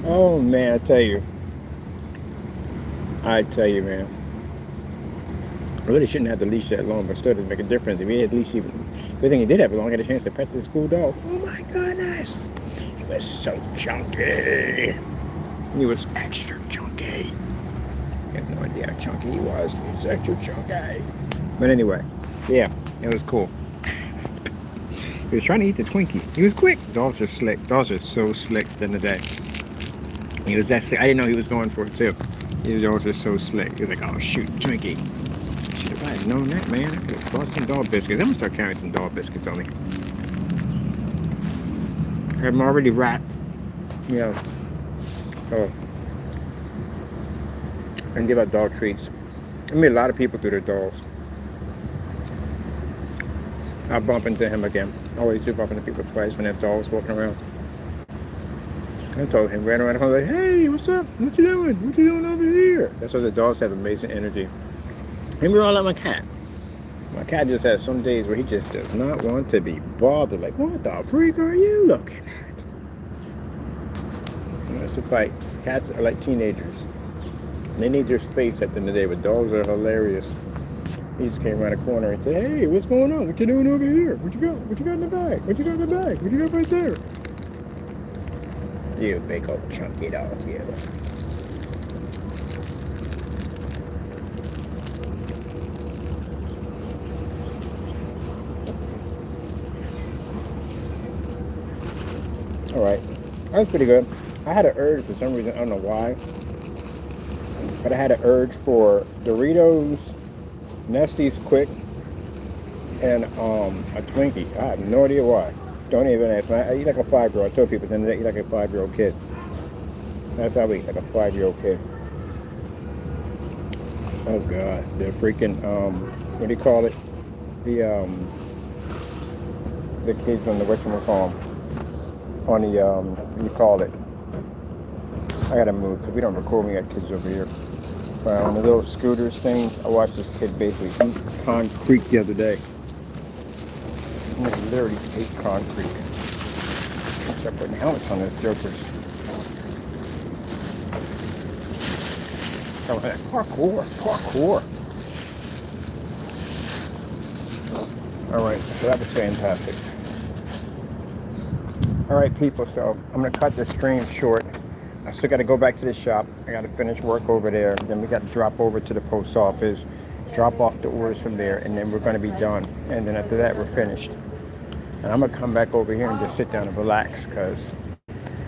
Oh, man, I tell you, man. I really shouldn't have the leash that long, but still doesn't make a difference. If he had at least even, good thing he did have it long, I had a chance to pet this cool dog. Oh my goodness, he was so chunky. He was extra chunky. You have no idea how chunky he was. He was extra chunky. But anyway, yeah, it was cool. He was trying to eat the Twinkie. He was quick. Dogs are slick. Dogs are so slick at the end of the day. He was that slick. I didn't know he was going for it too. His dogs are so slick. He was like, oh shoot, Twinkie. Should have I had known that, man. I could have bought some dog biscuits. I'm gonna start carrying some dog biscuits on me. I have them already wrapped. You know. So, and give out dog treats. I meet a lot of people through their dogs. I bump into him again. I always do bump into people twice when they have dogs walking around. I told him, ran around the corner like, hey, what's up? What you doing? What you doing over here? That's why the dogs have amazing energy. And we're all like my cat. My cat just has some days where he just does not want to be bothered. Like, what the freak are you looking at? And it's a fight. Cats are like teenagers. They need their space at the end of the day, but dogs are hilarious. He just came around the corner and said, hey, what's going on? What you doing over here? What you got? What you got in the bag? What you got in the bag? What you got right there? You big old chunky dog, you. Alright, that was pretty good. I had an urge for some reason, I don't know why, but I had an urge for Doritos, Nestle's Quick, and a Twinkie. I have no idea why. Don't even ask me. I eat like a 5-year-old. I told people then I eat like a 5-year-old kid. That's how I eat, like a 5-year-old kid. Oh god, the freaking what do you call it? The kids on the whatchamacallit on the what do you call it? I gotta move because we don't record. We got kids over here. On the little scooters things, I watched this kid basically eat concrete the other day. He literally ate concrete. Start putting helmets on those jokers. Oh, parkour. Alright, so that was fantastic. Alright people, so I'm going to cut this stream short. I still got to go back to the shop. I got to finish work over there. Then we got to drop over to the post office, drop off the orders from there, and then we're going to be done. And then after that, we're finished. And I'm going to come back over here and just sit down and relax because,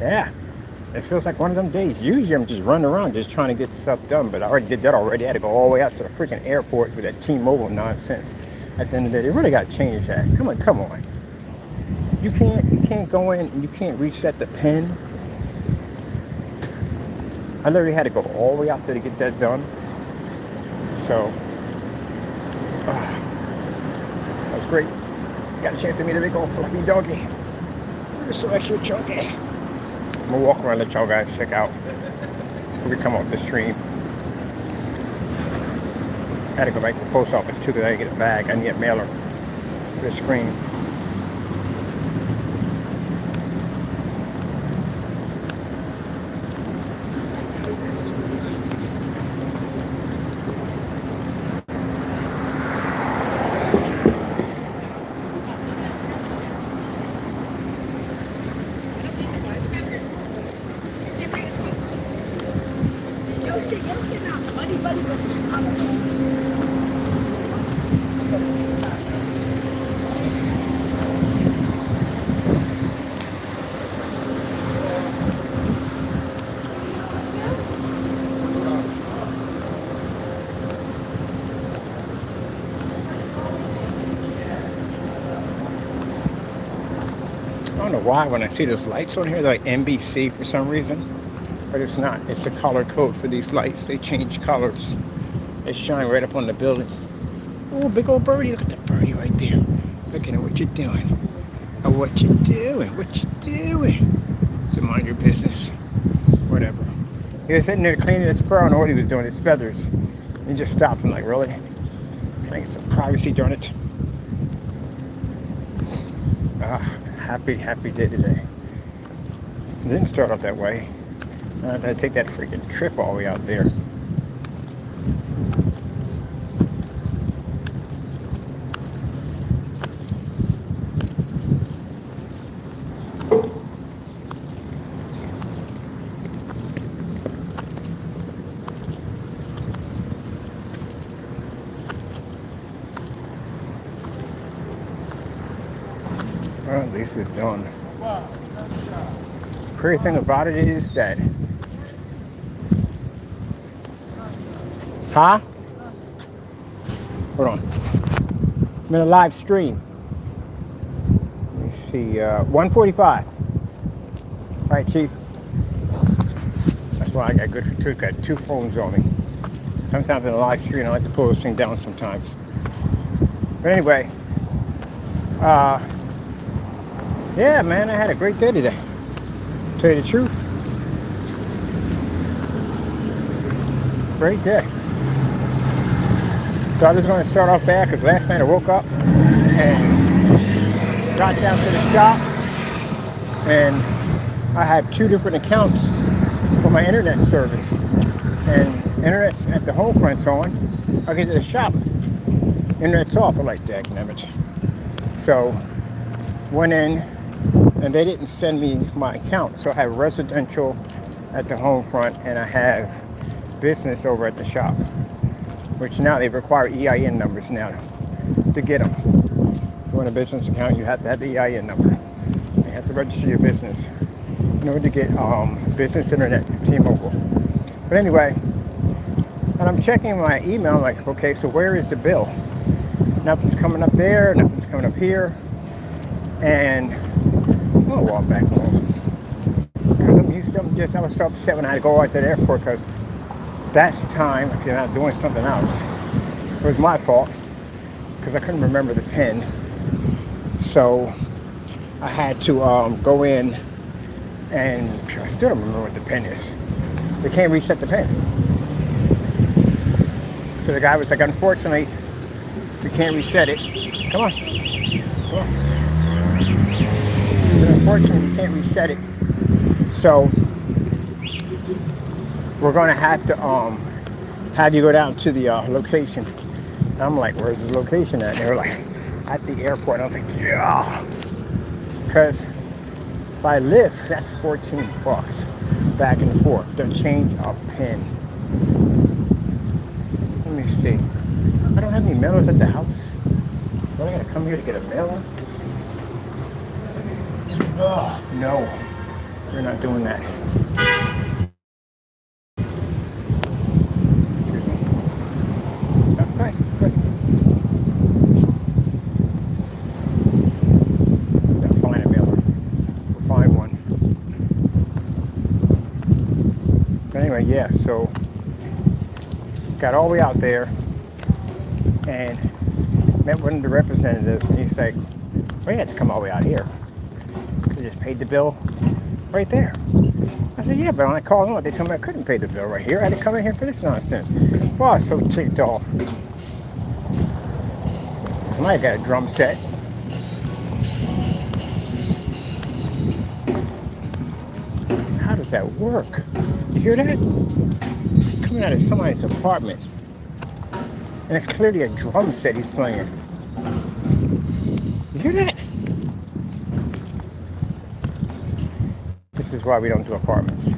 yeah, it feels like one of them days. Usually I'm just running around just trying to get stuff done, but I already did that already. I had to go all the way out to the freaking airport with that T-Mobile nonsense. At the end of the day, they really got to change that. Come on. You can't go in and you can't reset the pen. I literally had to go all the way out there to get that done. So, that was great. Got a chance to meet a big old fluffy doggy. They're so extra chunky. I'm gonna walk around and let y'all guys check out before we come off the stream. I had to go back to the post office too because I didn't get a bag. I need a mailer for the screen. know why when I see those lights on here, they're like NBC for some reason. But it's not. It's a color code for these lights. They change colors. They shine right up on the building. Oh, big old birdie. Look at that birdie right there. Looking at what you're doing. Oh, what you doing? What you doing? So mind your business. Whatever. He was sitting there cleaning his fur. I don't know what he was doing. His feathers. He just stopped. I'm like, really? Can I get some privacy, darn it? Happy day today. It didn't start off that way. I had to take that freaking trip all the way out there. Well, at least it's done. Crazy thing about it is that, huh? Hold on. I'm in a live stream. Let me see. 145. All right, Chief. That's why I got good for two. Got two phones on me. Sometimes in a live stream, I like to pull this thing down sometimes. But anyway, yeah, man, I had a great day today. Tell you the truth. Great day. So I was going to start off bad because last night I woke up and got down to the shop and I have two different accounts for my internet service. And internet's at the home front's on. I get to the shop. Internet's off. I'm like, dagnabbit. So went in. And they didn't send me my account. So I have residential at the home front and I have business over at the shop. Which now they require EIN numbers now to get them. If you want a business account, you have to have the EIN number. You have to register your business in order to get business internet, T-Mobile. But anyway, and I'm checking my email like, okay, so where is the bill? Nothing's coming up there, nothing's coming up here. And I'm gonna walk back home. I was so upset when I had to go out to the airport because that's time, if you're not doing something else. It was my fault because I couldn't remember the PIN. So I had to go in and I still don't remember what the PIN is. They can't reset the PIN. So the guy was like, unfortunately, we can't reset it. Come on. Come on. Unfortunately, you can't reset it. So we're going to have to have you go down to the location. And I'm like, where's the location at? And they were like, at the airport. And I was like, yeah. Because if I live, that's $14 back and forth to change a PIN. Let me see. I don't have any mailers at the house. Do I got to come here to get a mailer? Oh, no, we're not doing that. Okay, good. Gotta find a mailer. We'll find one. But anyway, yeah, so got all the way out there and met one of the representatives and he's like, well, you had to come all the way out here. I just paid the bill right there. I said, yeah, but when I called them, they told me I couldn't pay the bill right here. I had to come in here for this nonsense. Well, I was so ticked off. I got a drum set. How does that work? You hear that? It's coming out of somebody's apartment. And it's clearly a drum set he's playing. You hear that? This is why we don't do apartments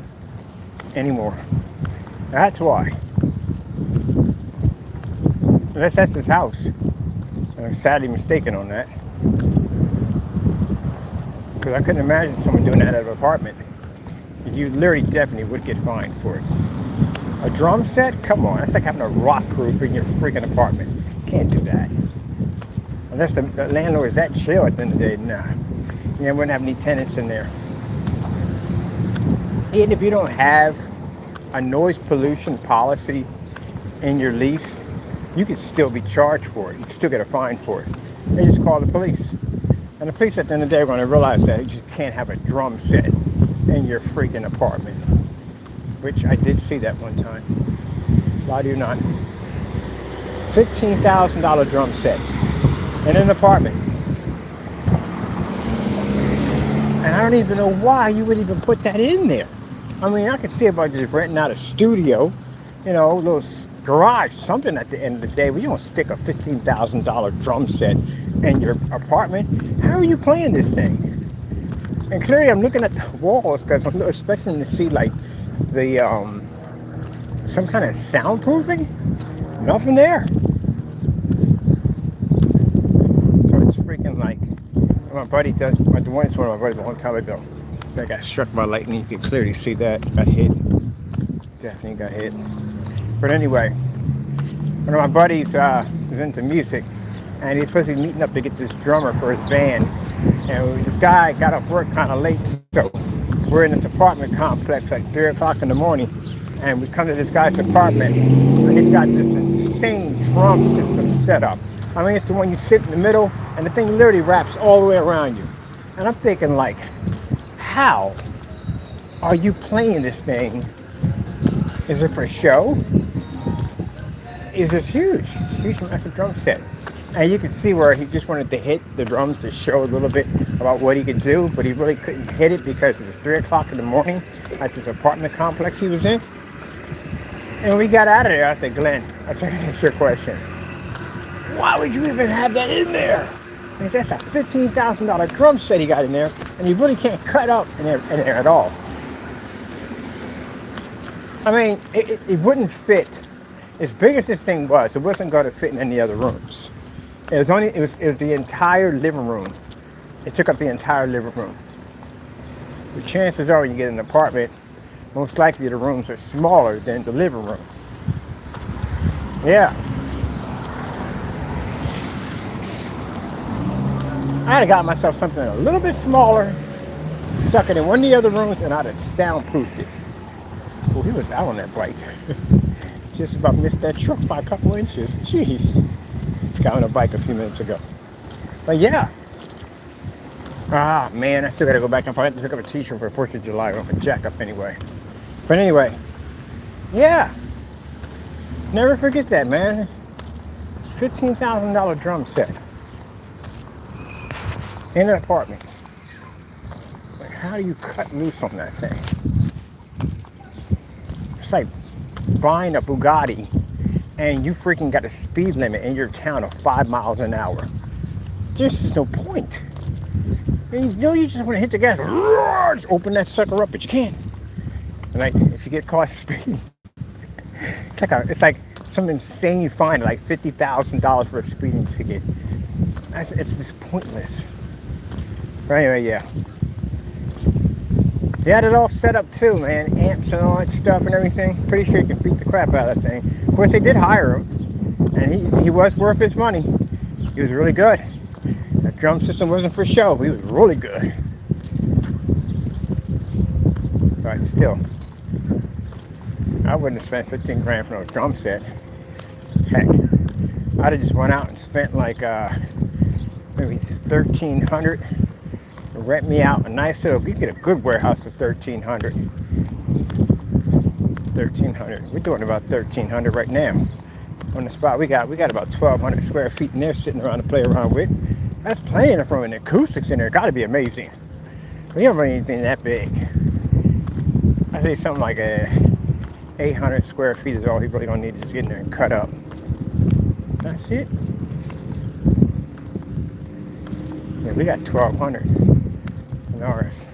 anymore. That's why. Unless that's his house. And I'm sadly mistaken on that. Because I couldn't imagine someone doing that out of an apartment. You literally definitely would get fined for it. A drum set? Come on, that's like having a rock group in your freaking apartment. You can't do that. Unless the landlord is that chill at the end of the day, nah. You wouldn't have any tenants in there. Even if you don't have a noise pollution policy in your lease, you could still be charged for it. You could still get a fine for it. They just call the police. And the police at the end of the day are going to realize that you just can't have a drum set in your freaking apartment. Which I did see that one time. Why do you not? $15,000 drum set in an apartment. And I don't even know why you would even put that in there. I mean, I could see about just renting out a studio, you know, a little garage, something at the end of the day, but you don't stick a $15,000 drum set in your apartment. How are you playing this thing? And clearly I'm looking at the walls because I'm expecting to see like the, some kind of soundproofing. Nothing there. So it's freaking like, my buddy does, I went to one of my buddies a long time ago. I got struck by lightning. You can clearly see that. Got hit. Definitely got hit. But anyway, one of my buddies is into music, and he's supposed to be meeting up to get this drummer for his band. And this guy got off work kind of late, so we're in this apartment complex like 3 o'clock in the morning, and we come to this guy's apartment, and he's got this insane drum system set up. I mean, it's the one you sit in the middle, and the thing literally wraps all the way around you. And I'm thinking, like, how are you playing this thing? Is it for show? It's huge. Huge massive drum set. And you can see where he just wanted to hit the drums to show a little bit about what he could do, but he really couldn't hit it because it was 3 o'clock in the morning at this apartment complex he was in. And when we got out of there, I said, Glenn, I said, that's your question. Why would you even have that in there? Because that's a $15,000 drum set he got in there, and you really can't cut up in there at all. I mean, it wouldn't fit. As big as this thing was, it wasn't going to fit in any other rooms. It was the entire living room. It took up the entire living room. The chances are when you get an apartment, most likely the rooms are smaller than the living room. Yeah. I'd have got myself something a little bit smaller, stuck it in one of the other rooms, and I'd have soundproofed it. Well, he was out on that bike. Just about missed that truck by a couple inches. Jeez. Got on a bike a few minutes ago. But yeah. Ah, man, I still got to go back and probably have to pick up a t-shirt for 4th of July. I'm going to jack up anyway. But anyway, yeah. Never forget that, man. $15,000 drum set. In an apartment. Like, how do you cut loose on that thing? It's like buying a Bugatti and you freaking got a speed limit in your town of 5 miles an hour. There's just no point. You know, you just want to hit the gas, just open that sucker up, but you can't. And like, if you get caught speeding, it's like some insane fine, like $50,000 for a speeding ticket. It's just pointless. But anyway, yeah. They had it all set up too, man. Amps and all that stuff and everything. Pretty sure you can beat the crap out of that thing. Of course, they did hire him. And he was worth his money. He was really good. That drum system wasn't for show. He was really good. But still, I wouldn't have spent 15 grand for no drum set. Heck, I'd have just went out and spent like maybe $1,300 to rent me out a nice little. You get a good warehouse for $1,300. $1,300. We're doing about $1,300 right now on the spot. We got about 1,200 square feet in there sitting around to play around with. That's plenty of room, and the acoustics in there got to be amazing. We don't run anything that big. I say something like 800 square feet is all he really gonna need to just get in there and cut up. That's it. Yeah, we got 1,200 in ours.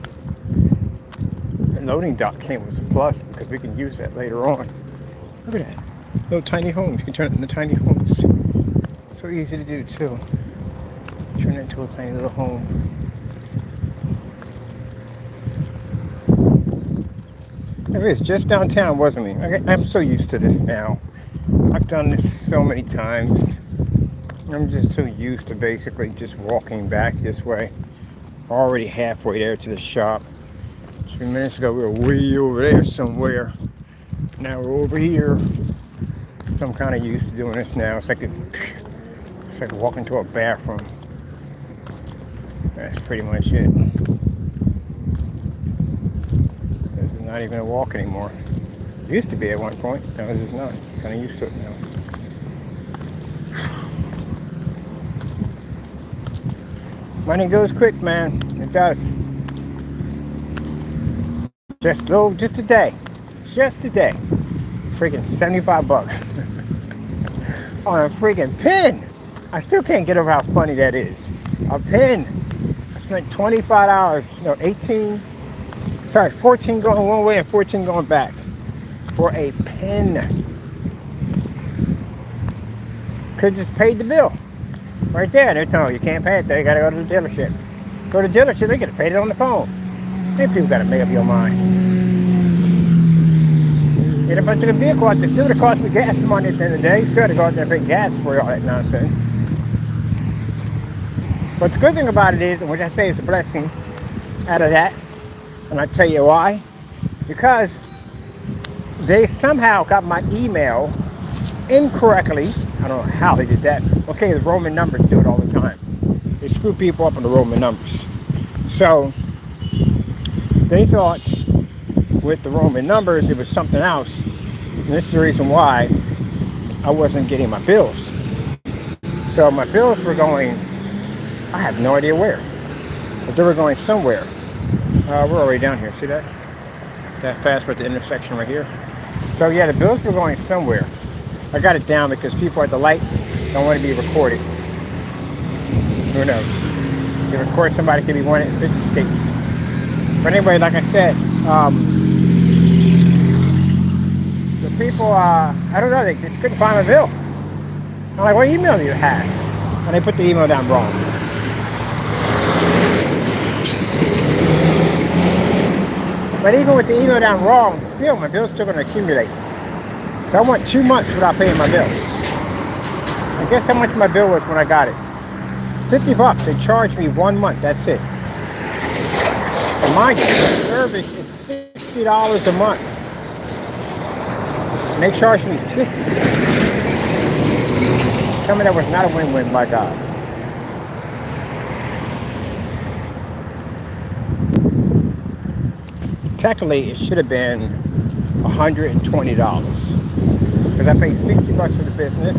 The loading dock came with a plus because we can use that later on. Look at that. Little tiny homes. You can turn it into tiny homes. So easy to do too. Turn it into a tiny little home. It is just downtown, wasn't it? I'm so used to this now. I've done this so many times. I'm just so used to basically just walking back this way. Already halfway there to the shop. A few minutes ago we were way over there somewhere. Now we're over here. So I'm kind of used to doing this now. It's like walking to a bathroom. That's pretty much it. This is not even a walk anymore. It used to be at one point. No, it is not. Kind of used to it now. Money goes quick, man. It does. Just a day. Just a day. Freaking $75 on a freaking pen. I still can't get over how funny that is. A pen. I spent $25, no, 14 going one way and 14 going back for a pen. Could just paid the bill. Right there. They're telling you can't pay it there. You gotta go to the dealership. Go to the dealership, they could have paid it on the phone. Maybe people gotta make up your mind. Get a bunch of the vehicle out there. Still would have cost me gas money at the end of the day. Still had to go out there and pay gas for all that nonsense. But the good thing about it is, which I say is a blessing out of that, and I'll tell you why. Because they somehow got my email incorrectly. I don't know how they did that. Okay, the Roman numbers do it all the time. They screw people up on the Roman numbers. So they thought with the Roman numbers it was something else. And this is the reason why I wasn't getting my bills. So my bills were going, I have no idea where. But they were going somewhere. We're already down here. See that? That fast we're at the intersection right here. So yeah, the bills were going somewhere. I got it down because people at the light don't want to be recorded. Who knows? You record somebody, could be one in 50 states. But anyway, like I said, the people, I don't know, they just couldn't find my bill. I'm like, what email do you have? And they put the email down wrong. But even with the email down wrong, still, my bill's still going to accumulate. So I went 2 months without paying my bill. I guess how much my bill was when I got it. $50. They charged me 1 month. That's it. And mind you, the service is $60 a month. And they charged me $50. Tell me that was not a win-win, by God. Technically, it should have been $120. Because I paid $60 for the business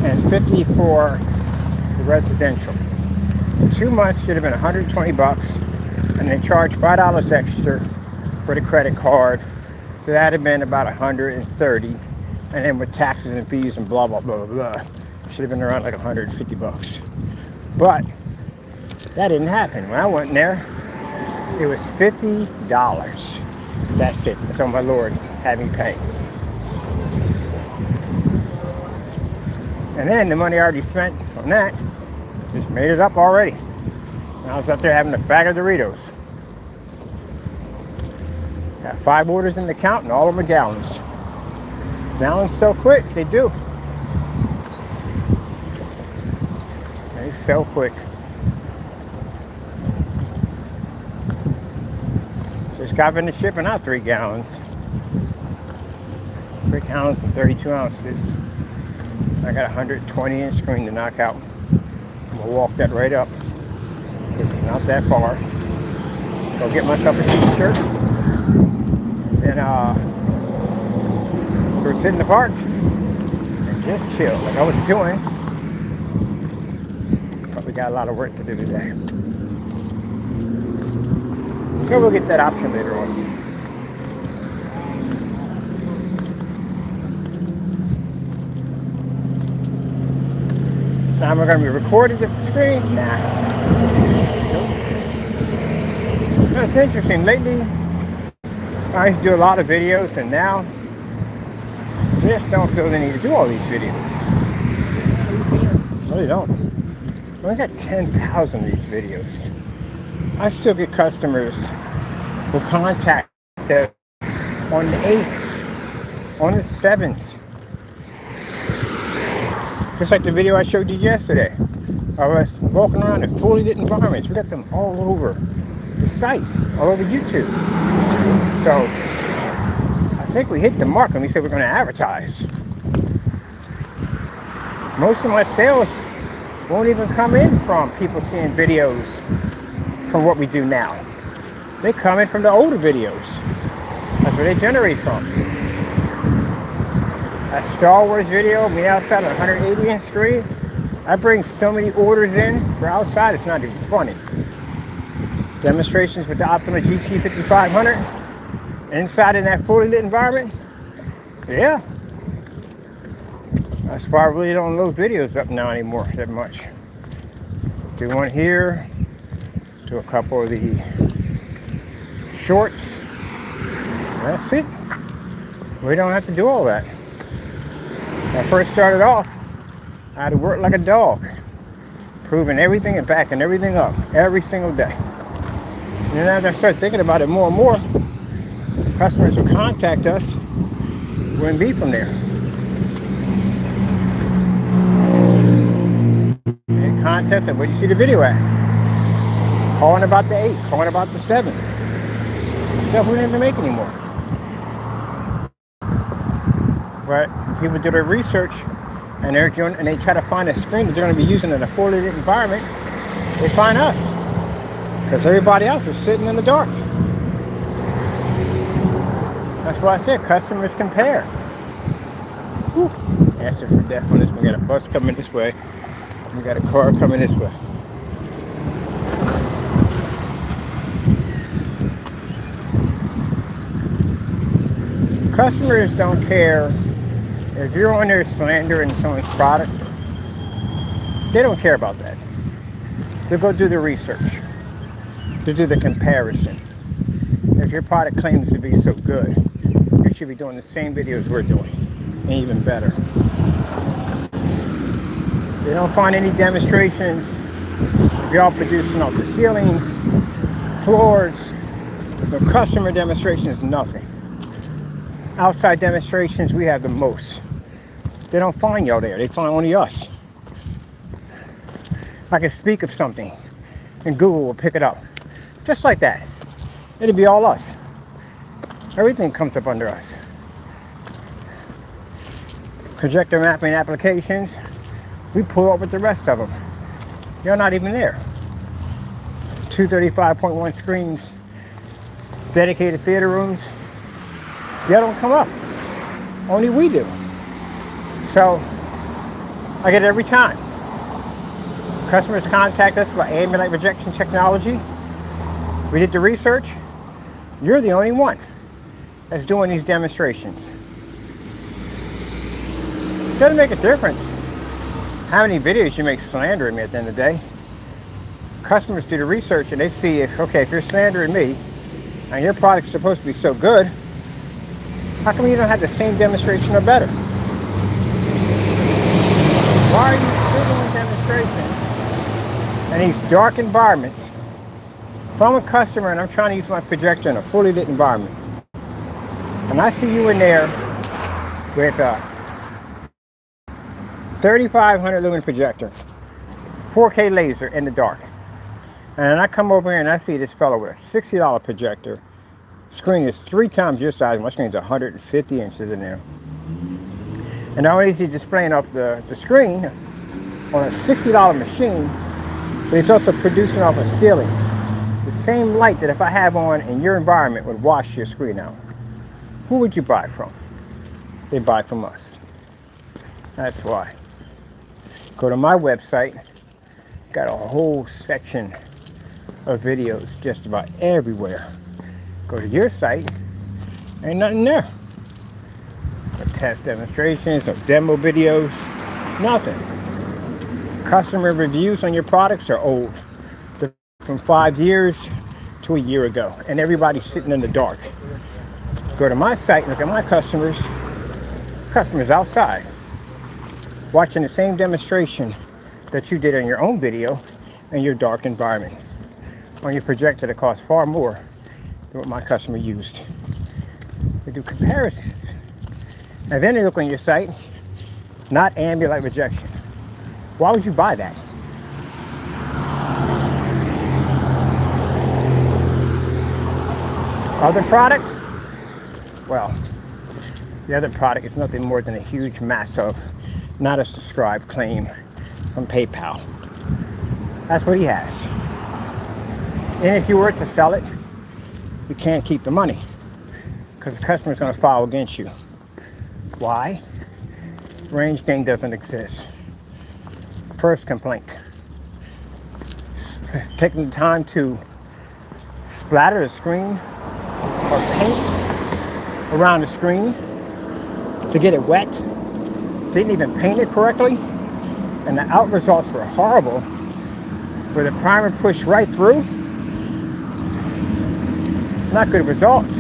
and $50 for the residential. 2 months should have been $120, and they charged $5 extra for the credit card, so that had been about $130, and then with taxes and fees and blah blah blah blah, it should have been around like $150. But that didn't happen. When I went in there, it was $50. That's it. That's all my Lord had me pay. And then the money I already spent on that just made it up already. And I was up there having a bag of Doritos. Got 5 orders in the account and all of them are gallons. Gallons sell quick, they do. They sell quick. Just got finished shipping out 3 gallons. 3 gallons and 32 ounces. I got a 120-inch screen to knock out. I'm gonna walk that right up. It's not that far. Go get myself a t-shirt. Then go sit in the park and just chill like I was doing. But we got a lot of work to do today. So we'll get that option later on. Now am I going to be recording the screen? Nah. Nope. It's interesting. Lately, I used to do a lot of videos, and now I just don't feel the need to do all these videos. I really don't. I only got 10,000 of these videos. I still get customers who contact us on the 8th, on the 7th. Just like the video I showed you yesterday. of us walking around in fully lit environments. We got them all over the site, all over YouTube. So I think we hit the mark when we said we're going to advertise. Most of my sales won't even come in from people seeing videos from what we do now. They come in from the older videos. That's where they generate from. That Star Wars video, me outside on a 180-inch screen, I bring so many orders in for outside, it's not even funny. Demonstrations with the Optima GT 5500, inside in that fully lit environment, yeah. That's why I really don't load videos up now anymore that much. Do one here, do a couple of the shorts, that's it. We don't have to do all that. When I first started off, I had to work like a dog, proving everything and backing everything up every single day. And then as I started thinking about it more and more, customers would contact us, wouldn't be from there. They contact us, where do you see the video at? Calling about the 8, calling about the 7. Stuff we didn't even make anymore. But people do their research and they try to find a screen that they're going to be using in a fully lit environment. They find us because everybody else is sitting in the dark. That's why I said customers compare. Whew. Answer for death on this. We got a bus coming this way. We got a car coming this way. Customers don't care if you're on there slandering someone's products. They don't care about that. They'll go do the research. They'll do the comparison. If your product claims to be so good, you should be doing the same videos we're doing, and even better. They don't find any demonstrations of y'all producing off the ceilings, floors, no customer demonstrations, nothing. Outside demonstrations, we have the most. They don't find y'all there. They find only us. I can speak of something and Google will pick it up. Just like that. It'll be all us. Everything comes up under us. Projector mapping applications, we pull up with the rest of them. You're not even there. 235.1 screens, dedicated theater rooms, y'all don't come up. Only we do. So, I get it every time. Customers contact us about ambient rejection technology. We did the research. You're the only one that's doing these demonstrations. It doesn't make a difference how many videos you make slandering me at the end of the day. Customers do the research and they see if you're slandering me and your product's supposed to be so good, how come you don't have the same demonstration or better? Why are you still doing demonstrations in these dark environments? If I'm a customer and I'm trying to use my projector in a fully lit environment, and I see you in there with a 3500 lumen projector, 4K laser in the dark, and then I come over here and I see this fellow with a $60 projector, screen is 3 times your size, my screen's 150 inches in there. And not only is he displaying off the screen on a $60 machine, but he's also producing off a ceiling. The same light that if I have on in your environment would wash your screen out. Who would you buy from? They buy from us. That's why. Go to my website, got a whole section of videos just about everywhere. Go to your site, ain't nothing there. No test demonstrations, no demo videos, nothing. Customer reviews on your products are old. They're from 5 years to a year ago, and everybody's sitting in the dark. Go to my site, look at my customers outside, watching the same demonstration that you did in your own video in your dark environment on your projector that costs far more than what my customer used. They do comparisons. And then they look on your site, not ambient light rejection. Why would you buy that? Other product? Well, the other product is nothing more than a huge mass of not as described claim from PayPal. That's what he has. And if you were to sell it, you can't keep the money because the customer is going to file against you. Why? Range gain doesn't exist. First complaint. Taking the time to splatter the screen or paint around the screen to get it wet. Didn't even paint it correctly. And the out results were horrible. Where the primer pushed right through. Not good results.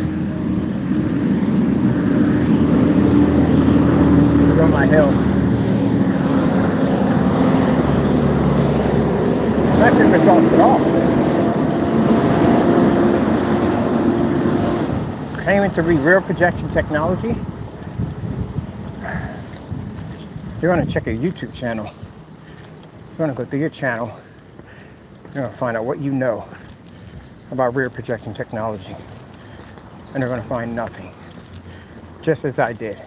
Go on my hill. Not good results at all. Claiming to be rear projection technology. You're going to check your YouTube channel. You're going to go through your channel. You're going to find out what you know about rear projection technology. And they're going to find nothing. Just as I did.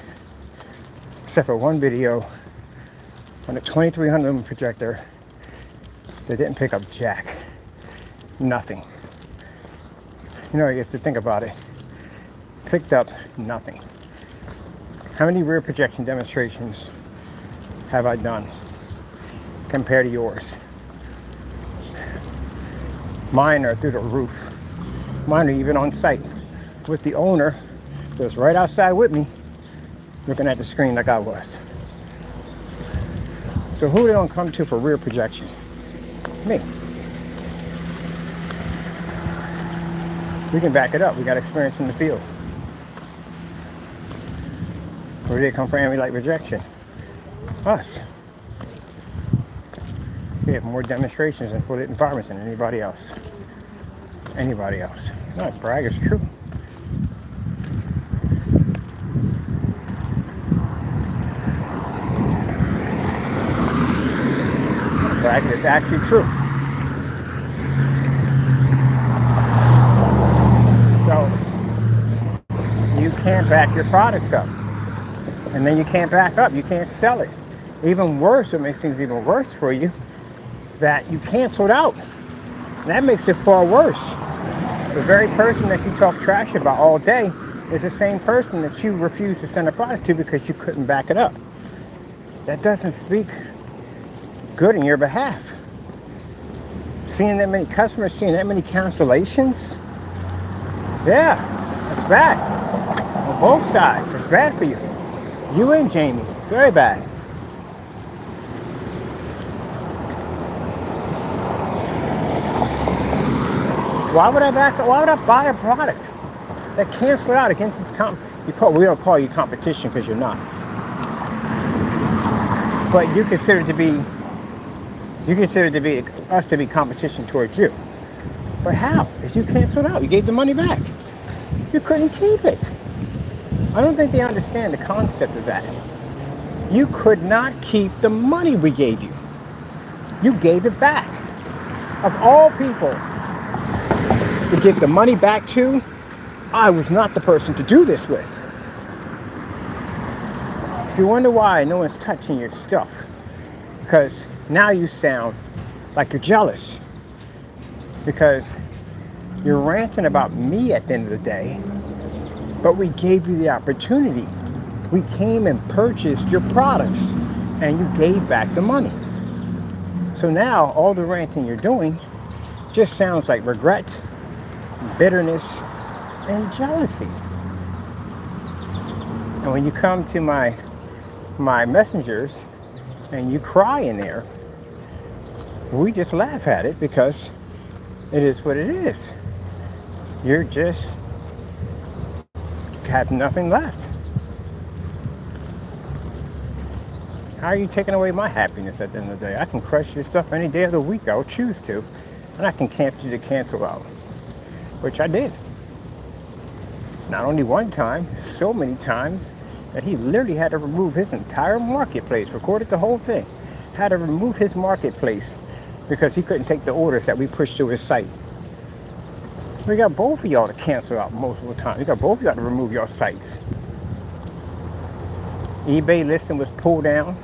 Except for one video on a 2300 lumen projector that didn't pick up jack. Nothing. You know, you have to think about it. Picked up nothing. How many rear projection demonstrations have I done compared to yours? Mine are through the roof. Mine are even on site with the owner that's right outside with me looking at the screen like I was. So who they don't come to for rear projection? Me. We can back it up. We got experience in the field. Where do they come for ambulate rejection? Us. We have more demonstrations in full-lit environments than anybody else. Anybody else. Not brag, it's true. Brag, it's actually true. So, you can't back your products up. And then you can't back up. You can't sell it. Even worse, it makes things even worse for you, that you canceled out. And that makes it far worse. The very person that you talk trash about all day is the same person that you refuse to send a product to because you couldn't back it up. That doesn't speak good in your behalf. Seeing that many customers, seeing that many cancellations, yeah, that's bad. On both sides, it's bad for you. You and Jamie, very bad. Why would I buy a product that canceled out against this we don't call you competition because you're not. But you consider us to be competition towards you. But how? If you canceled out, you gave the money back. You couldn't keep it. I don't think they understand the concept of that. You could not keep the money we gave you. You gave it back. Of all people to give the money back to, I was not the person to do this with. If you wonder why no one's touching your stuff, because now you sound like you're jealous. Because you're ranting about me at the end of the day, but we gave you the opportunity. We came and purchased your products and you gave back the money. So now all the ranting you're doing just sounds like regret, bitterness, and jealousy. And when you come to my messengers and you cry in there, we just laugh at it because it is what it is. You're just have nothing left. How are you taking away my happiness at the end of the day? I can crush this stuff any day of the week I will choose to, and I can camp you to cancel out, which I did. Not only one time, so many times that he literally had to remove his entire marketplace, recorded the whole thing, had to remove his marketplace because he couldn't take the orders that we pushed to his site. We got both of y'all to cancel out most of the time. We got both of y'all to remove your sites. eBay listing was pulled down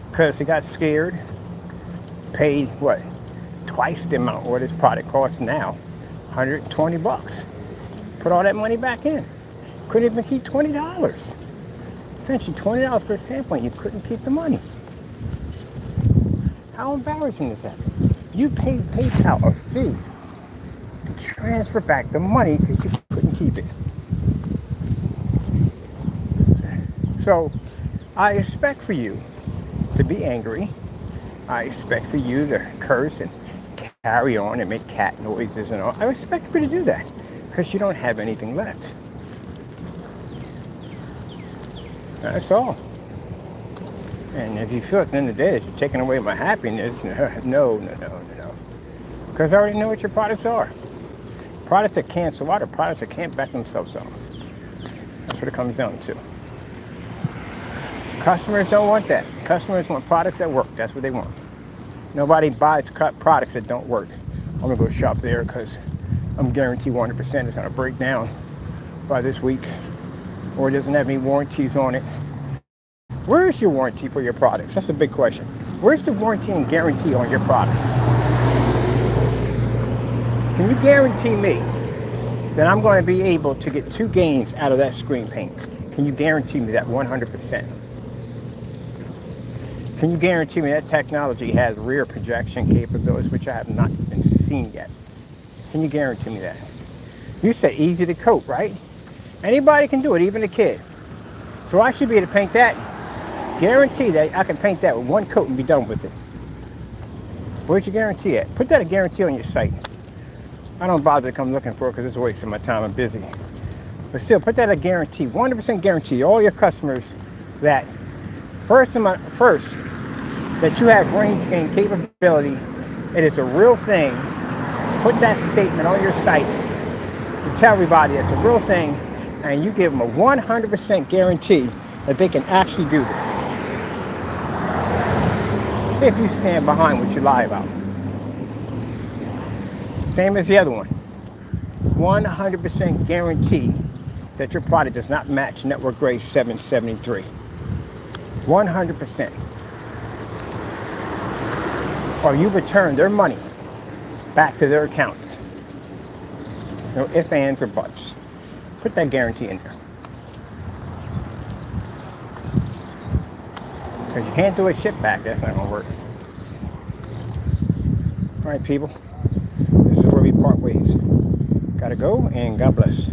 because they got scared. Paid what? Twice the amount what this product costs now. $120. Put all that money back in. Couldn't even keep $20. Sent you $20 for a sample and you couldn't keep the money. How embarrassing is that? You paid PayPal a fee to transfer back the money because you couldn't keep it. So I expect for you to be angry. I expect for you to curse and carry on and make cat noises and all. I expect for you to do that because you don't have anything left. That's all. And if you feel at the end of the day that you're taking away my happiness, no. Because I already know what your products are. Products that can't survive are products that can't back themselves up. That's what it comes down to. Customers don't want that. Customers want products that work. That's what they want. Nobody buys products that don't work. I'm going to go shop there because I'm guaranteed 100% it's going to break down by this week. Or it doesn't have any warranties on it. Where is your warranty for your products? That's the big question. Where's the warranty and guarantee on your products? Can you guarantee me that I'm going to be able to get 2 gains out of that screen paint? Can you guarantee me that 100%? Can you guarantee me that technology has rear projection capabilities, which I have not been seen yet? Can you guarantee me that? You say easy to coat, right? Anybody can do it, even a kid. So I should be able to paint that. Guarantee that I can paint that with 1 coat and be done with it. Where's your guarantee at? Put that a guarantee on your site. I don't bother to come looking for it because it's a waste of my time. I'm busy. But still, put that a guarantee, 100% guarantee all your customers that first, that you have range gain capability. It is a real thing. Put that statement on your site to tell everybody it's a real thing, and you give them a 100% guarantee that they can actually do this. See if you stand behind what you lie about. Same as the other one. 100% guarantee that your product does not match network grade 773. 100%. Or you return their money back to their accounts. No ifs, ands, or buts. Put that guarantee in there. Because you can't do a ship back. That's not going to work. All right, people. This is where we part ways. Gotta go, and God bless.